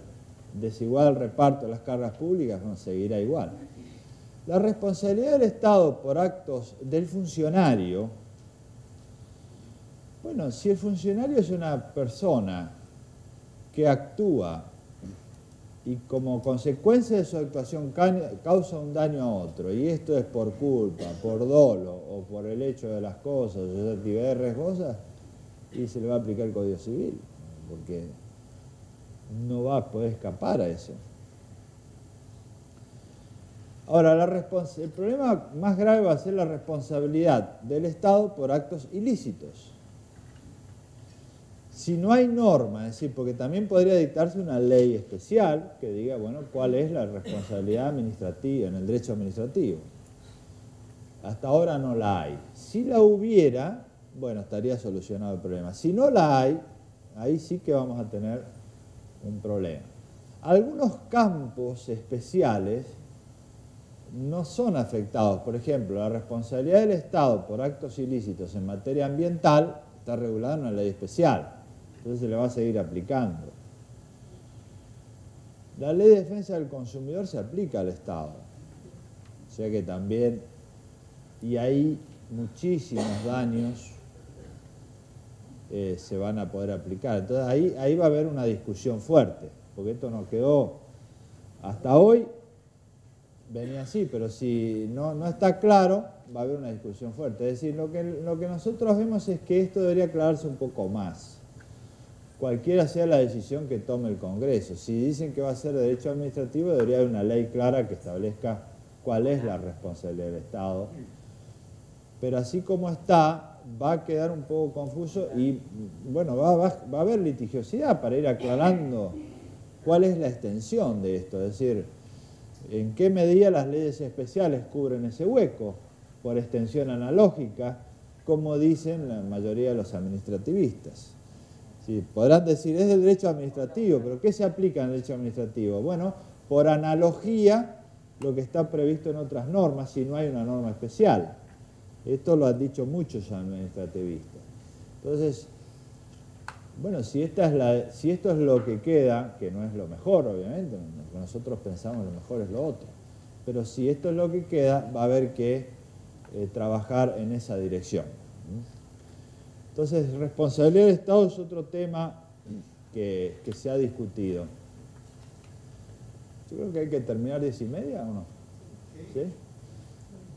desigual reparto de las cargas públicas, bueno, seguirá igual. La responsabilidad del Estado por actos del funcionario, bueno, si el funcionario es una persona que actúa y como consecuencia de su actuación causa un daño a otro, y esto es por culpa, por dolo o por el hecho de las cosas, o de actividades riesgosas, y se le va a aplicar el Código Civil, porque no va a poder escapar a eso. Ahora, el problema más grave va a ser la responsabilidad del Estado por actos ilícitos. Si no hay norma, es decir, porque también podría dictarse una ley especial que diga, bueno, cuál es la responsabilidad administrativa en el derecho administrativo. Hasta ahora no la hay. Si la hubiera, bueno, estaría solucionado el problema. Si no la hay, ahí sí que vamos a tener un problema. Algunos campos especiales no son afectados. Por ejemplo, la responsabilidad del Estado por actos ilícitos en materia ambiental está regulada en una ley especial, entonces se le va a seguir aplicando. La ley de defensa del consumidor se aplica al Estado, o sea que también, y ahí muchísimos daños se van a poder aplicar. Entonces ahí va a haber una discusión fuerte, porque esto no quedó hasta hoy, venía así, pero si no está claro, va a haber una discusión fuerte. Es decir, lo que nosotros vemos es que esto debería aclararse un poco más, cualquiera sea la decisión que tome el Congreso. Si dicen que va a ser de derecho administrativo, debería haber una ley clara que establezca cuál es la responsabilidad del Estado. Pero así como está, va a quedar un poco confuso y, bueno, va a haber litigiosidad para ir aclarando cuál es la extensión de esto. Es decir, en qué medida las leyes especiales cubren ese hueco, por extensión analógica, como dicen la mayoría de los administrativistas. Sí, podrán decir, es del derecho administrativo, pero ¿qué se aplica en el derecho administrativo? Bueno, por analogía, lo que está previsto en otras normas, si no hay una norma especial. Esto lo han dicho muchos administrativistas. Entonces, bueno, si esto es lo que queda, que no es lo mejor, obviamente, lo que nosotros pensamos lo mejor es lo otro, pero si esto es lo que queda, va a haber que trabajar en esa dirección. Entonces, responsabilidad del Estado es otro tema que se ha discutido. Yo creo que hay que terminar 10:30, ¿o no? ¿Sí?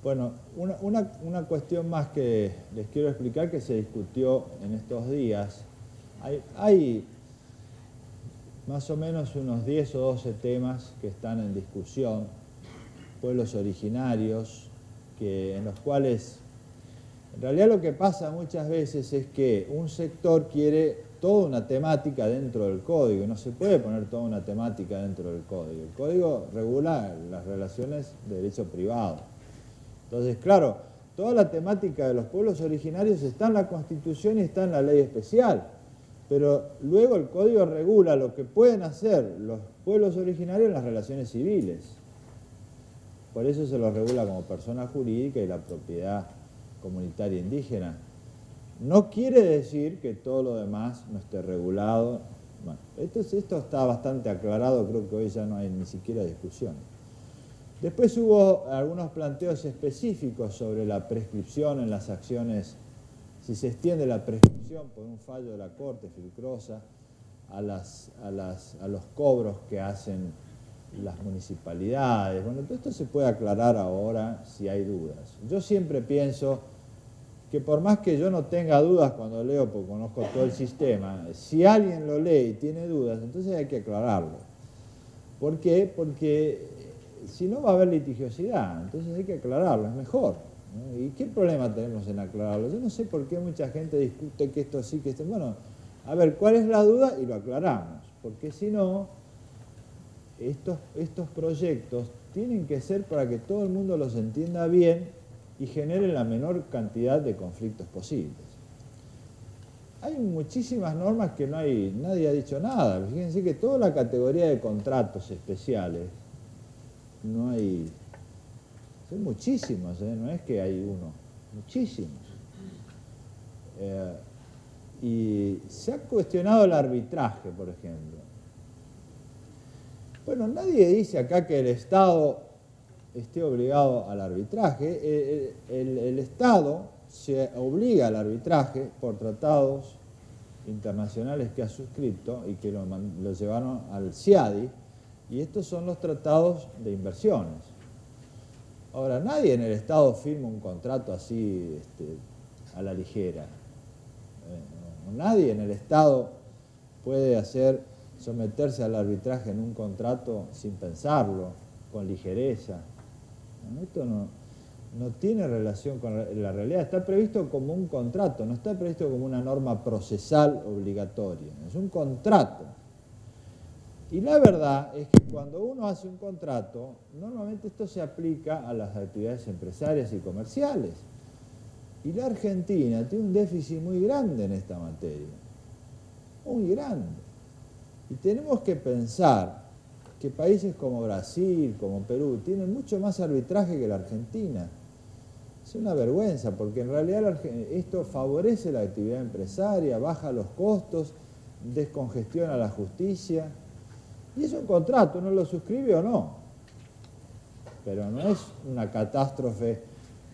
Bueno, una cuestión más que les quiero explicar que se discutió en estos días. Hay más o menos unos 10 o 12 temas que están en discusión, pueblos originarios, en los cuales, en realidad lo que pasa muchas veces es que un sector quiere toda una temática dentro del código, y no se puede poner toda una temática dentro del código. El código regula las relaciones de derecho privado. Entonces, claro, toda la temática de los pueblos originarios está en la Constitución y está en la ley especial. Pero luego el código regula lo que pueden hacer los pueblos originarios en las relaciones civiles. Por eso se los regula como persona jurídica y la propiedad comunitaria indígena. No quiere decir que todo lo demás no esté regulado. Bueno, esto está bastante aclarado, creo que hoy ya no hay ni siquiera discusión. Después hubo algunos planteos específicos sobre la prescripción en las acciones. Si se extiende la prescripción por un fallo de la Corte Filcrosa a los cobros que hacen las municipalidades. Bueno, todo esto se puede aclarar ahora si hay dudas. Yo siempre pienso que por más que yo no tenga dudas cuando leo, porque conozco todo el sistema, si alguien lo lee y tiene dudas, entonces hay que aclararlo. ¿Por qué? Porque si no va a haber litigiosidad, entonces hay que aclararlo, es mejor. ¿No? ¿Y qué problema tenemos en aclararlo? Yo no sé por qué mucha gente discute que esto sí, que esto... Bueno, a ver, ¿cuál es la duda? Y lo aclaramos, porque si no, estos proyectos tienen que ser para que todo el mundo los entienda bien y generen la menor cantidad de conflictos posibles. Hay muchísimas normas que nadie ha dicho nada. Fíjense que toda la categoría de contratos especiales, no hay... Son muchísimos, no es que hay uno, muchísimos. Y se ha cuestionado el arbitraje, por ejemplo. Bueno, nadie dice acá que el Estado esté obligado al arbitraje. El Estado se obliga al arbitraje por tratados internacionales que ha suscrito y que lo llevaron al CIADI, y estos son los tratados de inversiones. Ahora, nadie en el Estado firma un contrato así a la ligera. Nadie en el Estado puede someterse al arbitraje en un contrato sin pensarlo, con ligereza. Esto no tiene relación con la realidad. Está previsto como un contrato, no está previsto como una norma procesal obligatoria. Es un contrato. Y la verdad es que cuando uno hace un contrato, normalmente esto se aplica a las actividades empresarias y comerciales. Y la Argentina tiene un déficit muy grande en esta materia. muy grande. Y tenemos que pensar que países como Brasil, como Perú, tienen mucho más arbitraje que la Argentina. Es una vergüenza, porque en realidad esto favorece la actividad empresaria, baja los costos, descongestiona la justicia. Y es un contrato, uno lo suscribe o no. Pero no es una catástrofe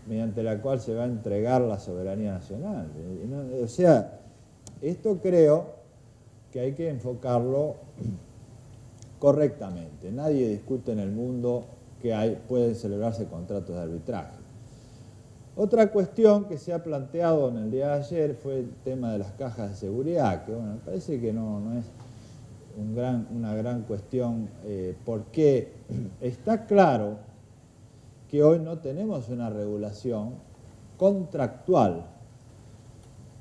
mediante la cual se va a entregar la soberanía nacional. O sea, esto creo que hay que enfocarlo correctamente. Nadie discute en el mundo que pueden celebrarse contratos de arbitraje. Otra cuestión que se ha planteado en el día de ayer fue el tema de las cajas de seguridad, que bueno, me parece que no es una gran cuestión, porque está claro que hoy no tenemos una regulación contractual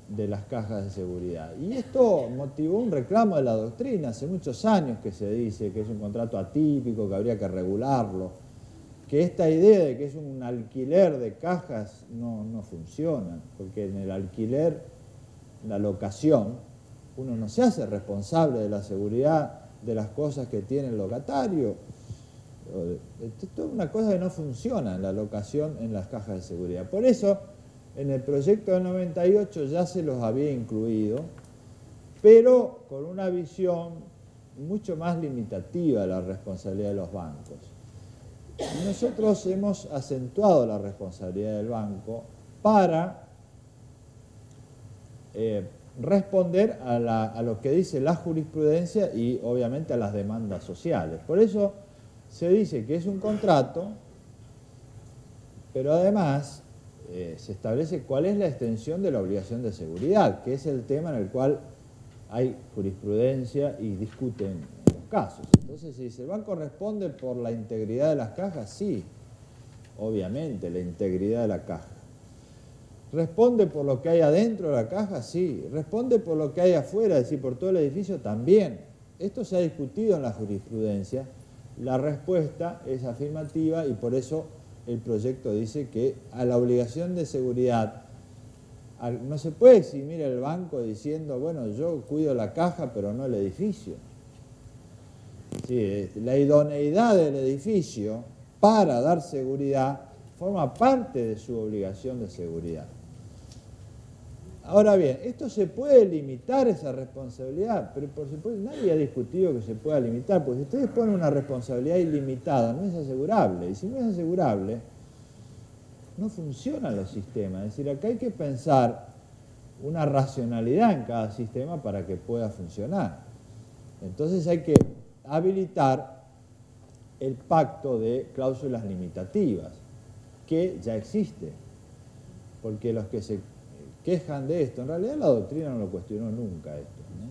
de las cajas de seguridad. Y esto motivó un reclamo de la doctrina. Hace muchos años que se dice que es un contrato atípico, que habría que regularlo, que esta idea de que es un alquiler de cajas no funciona, porque en el alquiler, la locación, uno no se hace responsable de la seguridad de las cosas que tiene el locatario. Esto es una cosa que no funciona en la locación en las cajas de seguridad. Por eso, en el proyecto del 98 ya se los había incluido, pero con una visión mucho más limitativa de la responsabilidad de los bancos. Nosotros hemos acentuado la responsabilidad del banco para responder a lo que dice la jurisprudencia y obviamente a las demandas sociales. Por eso se dice que es un contrato, pero además se establece cuál es la extensión de la obligación de seguridad, que es el tema en el cual hay jurisprudencia y discuten en los casos. Entonces, si el banco responde por la integridad de las cajas, sí, obviamente, la integridad de la caja. ¿Responde por lo que hay adentro de la caja? Sí. ¿Responde por lo que hay afuera, es decir, por todo el edificio? También. Esto se ha discutido en la jurisprudencia. La respuesta es afirmativa y por eso el proyecto dice que a la obligación de seguridad no se puede eximir el banco diciendo, bueno, yo cuido la caja pero no el edificio. Sí, la idoneidad del edificio para dar seguridad forma parte de su obligación de seguridad. Ahora bien, ¿esto se puede limitar esa responsabilidad? Pero por supuesto nadie ha discutido que se pueda limitar, porque si ustedes ponen una responsabilidad ilimitada, no es asegurable. Y si no es asegurable, no funcionan los sistemas. Es decir, acá hay que pensar una racionalidad en cada sistema para que pueda funcionar. Entonces hay que habilitar el pacto de cláusulas limitativas, que ya existe. Porque los que se quejan de esto, en realidad la doctrina no lo cuestionó nunca esto, ¿no?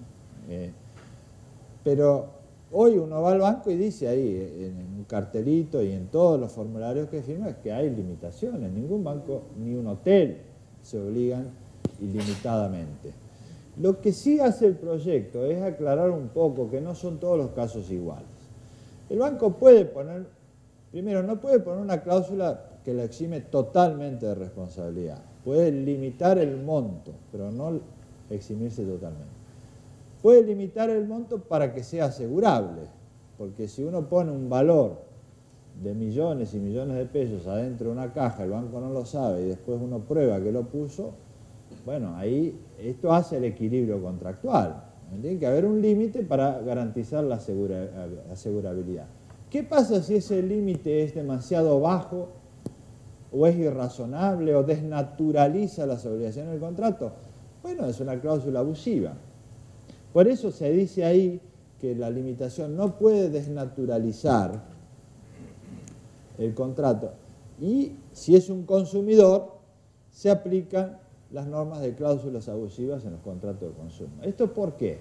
Pero hoy uno va al banco y dice ahí, en un cartelito y en todos los formularios que firma, que hay limitaciones. Ningún banco ni un hotel se obligan ilimitadamente. Lo que sí hace el proyecto es aclarar un poco que no son todos los casos iguales. El banco puede poner, primero, no puede poner una cláusula que la exime totalmente de responsabilidad. Puede limitar el monto, pero no eximirse totalmente. Puede limitar el monto para que sea asegurable, porque si uno pone un valor de millones y millones de pesos adentro de una caja, el banco no lo sabe y después uno prueba que lo puso, bueno, ahí esto hace el equilibrio contractual. Tiene que haber un límite para garantizar la asegurabilidad. ¿Qué pasa si ese límite es demasiado bajo o es irrazonable o desnaturaliza las obligaciones del contrato? Bueno, es una cláusula abusiva. Por eso se dice ahí que la limitación no puede desnaturalizar el contrato. Y si es un consumidor, se aplican las normas de cláusulas abusivas en los contratos de consumo. ¿Esto por qué?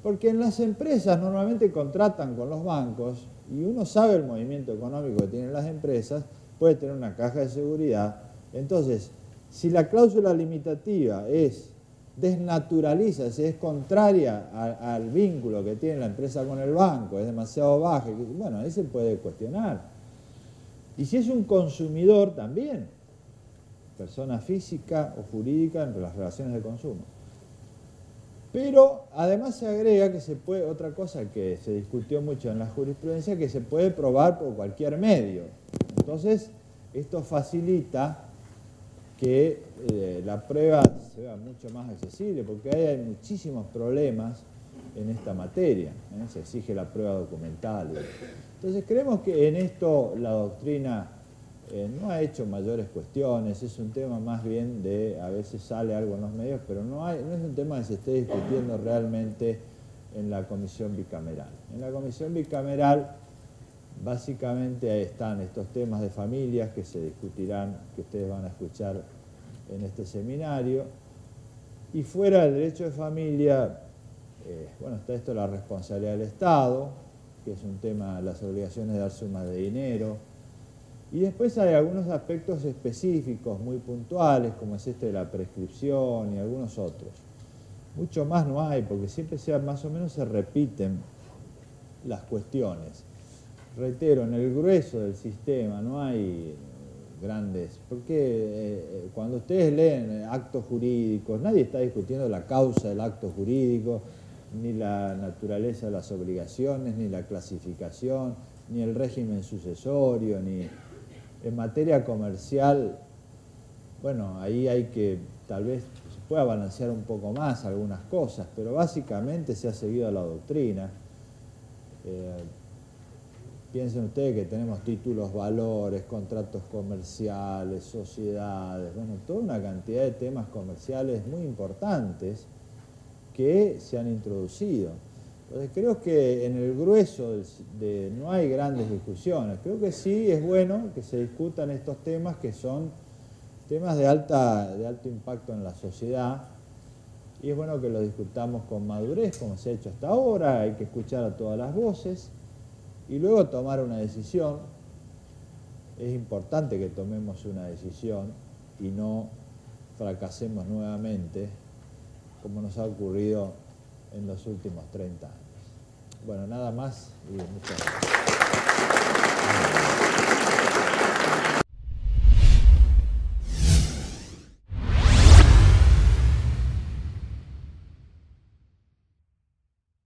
Porque en las empresas normalmente contratan con los bancos y uno sabe el movimiento económico que tienen las empresas, puede tener una caja de seguridad. Entonces, si la cláusula limitativa desnaturaliza, si es contraria al vínculo que tiene la empresa con el banco, es demasiado baja, bueno, ahí se puede cuestionar. Y si es un consumidor también, persona física o jurídica entre las relaciones de consumo. Pero además se agrega que se puede, otra cosa que se discutió mucho en la jurisprudencia, que se puede probar por cualquier medio. Entonces, esto facilita que la prueba sea mucho más accesible, porque hay muchísimos problemas en esta materia, ¿eh? Se exige la prueba documental. Entonces creemos que en esto la doctrina no ha hecho mayores cuestiones, es un tema más bien de, a veces sale algo en los medios, pero no es un tema que se esté discutiendo realmente en la comisión bicameral. En la comisión bicameral básicamente ahí están estos temas de familias que se discutirán, que ustedes van a escuchar en este seminario, y fuera del derecho de familia, bueno, está esto de la responsabilidad del Estado, que es un tema, las obligaciones de dar sumas de dinero, y después hay algunos aspectos específicos, muy puntuales, como es este de la prescripción y algunos otros. Mucho más no hay, porque siempre más o menos se repiten las cuestiones. Reitero, en el grueso del sistema no hay grandes, porque cuando ustedes leen actos jurídicos, nadie está discutiendo la causa del acto jurídico, ni la naturaleza de las obligaciones, ni la clasificación, ni el régimen sucesorio, ni en materia comercial. Bueno, ahí hay que, tal vez se pueda balancear un poco más algunas cosas, pero básicamente se ha seguido la doctrina. Piensen ustedes que tenemos títulos, valores, contratos comerciales, sociedades, bueno, toda una cantidad de temas comerciales muy importantes que se han introducido. Entonces creo que en el grueso no hay grandes discusiones. Creo que sí es bueno que se discutan estos temas que son temas de alto impacto en la sociedad, y es bueno que los discutamos con madurez, como se ha hecho hasta ahora. Hay que escuchar a todas las voces y luego tomar una decisión. Es importante que tomemos una decisión y no fracasemos nuevamente, como nos ha ocurrido en los últimos 30 años. Bueno, nada más y muchas gracias.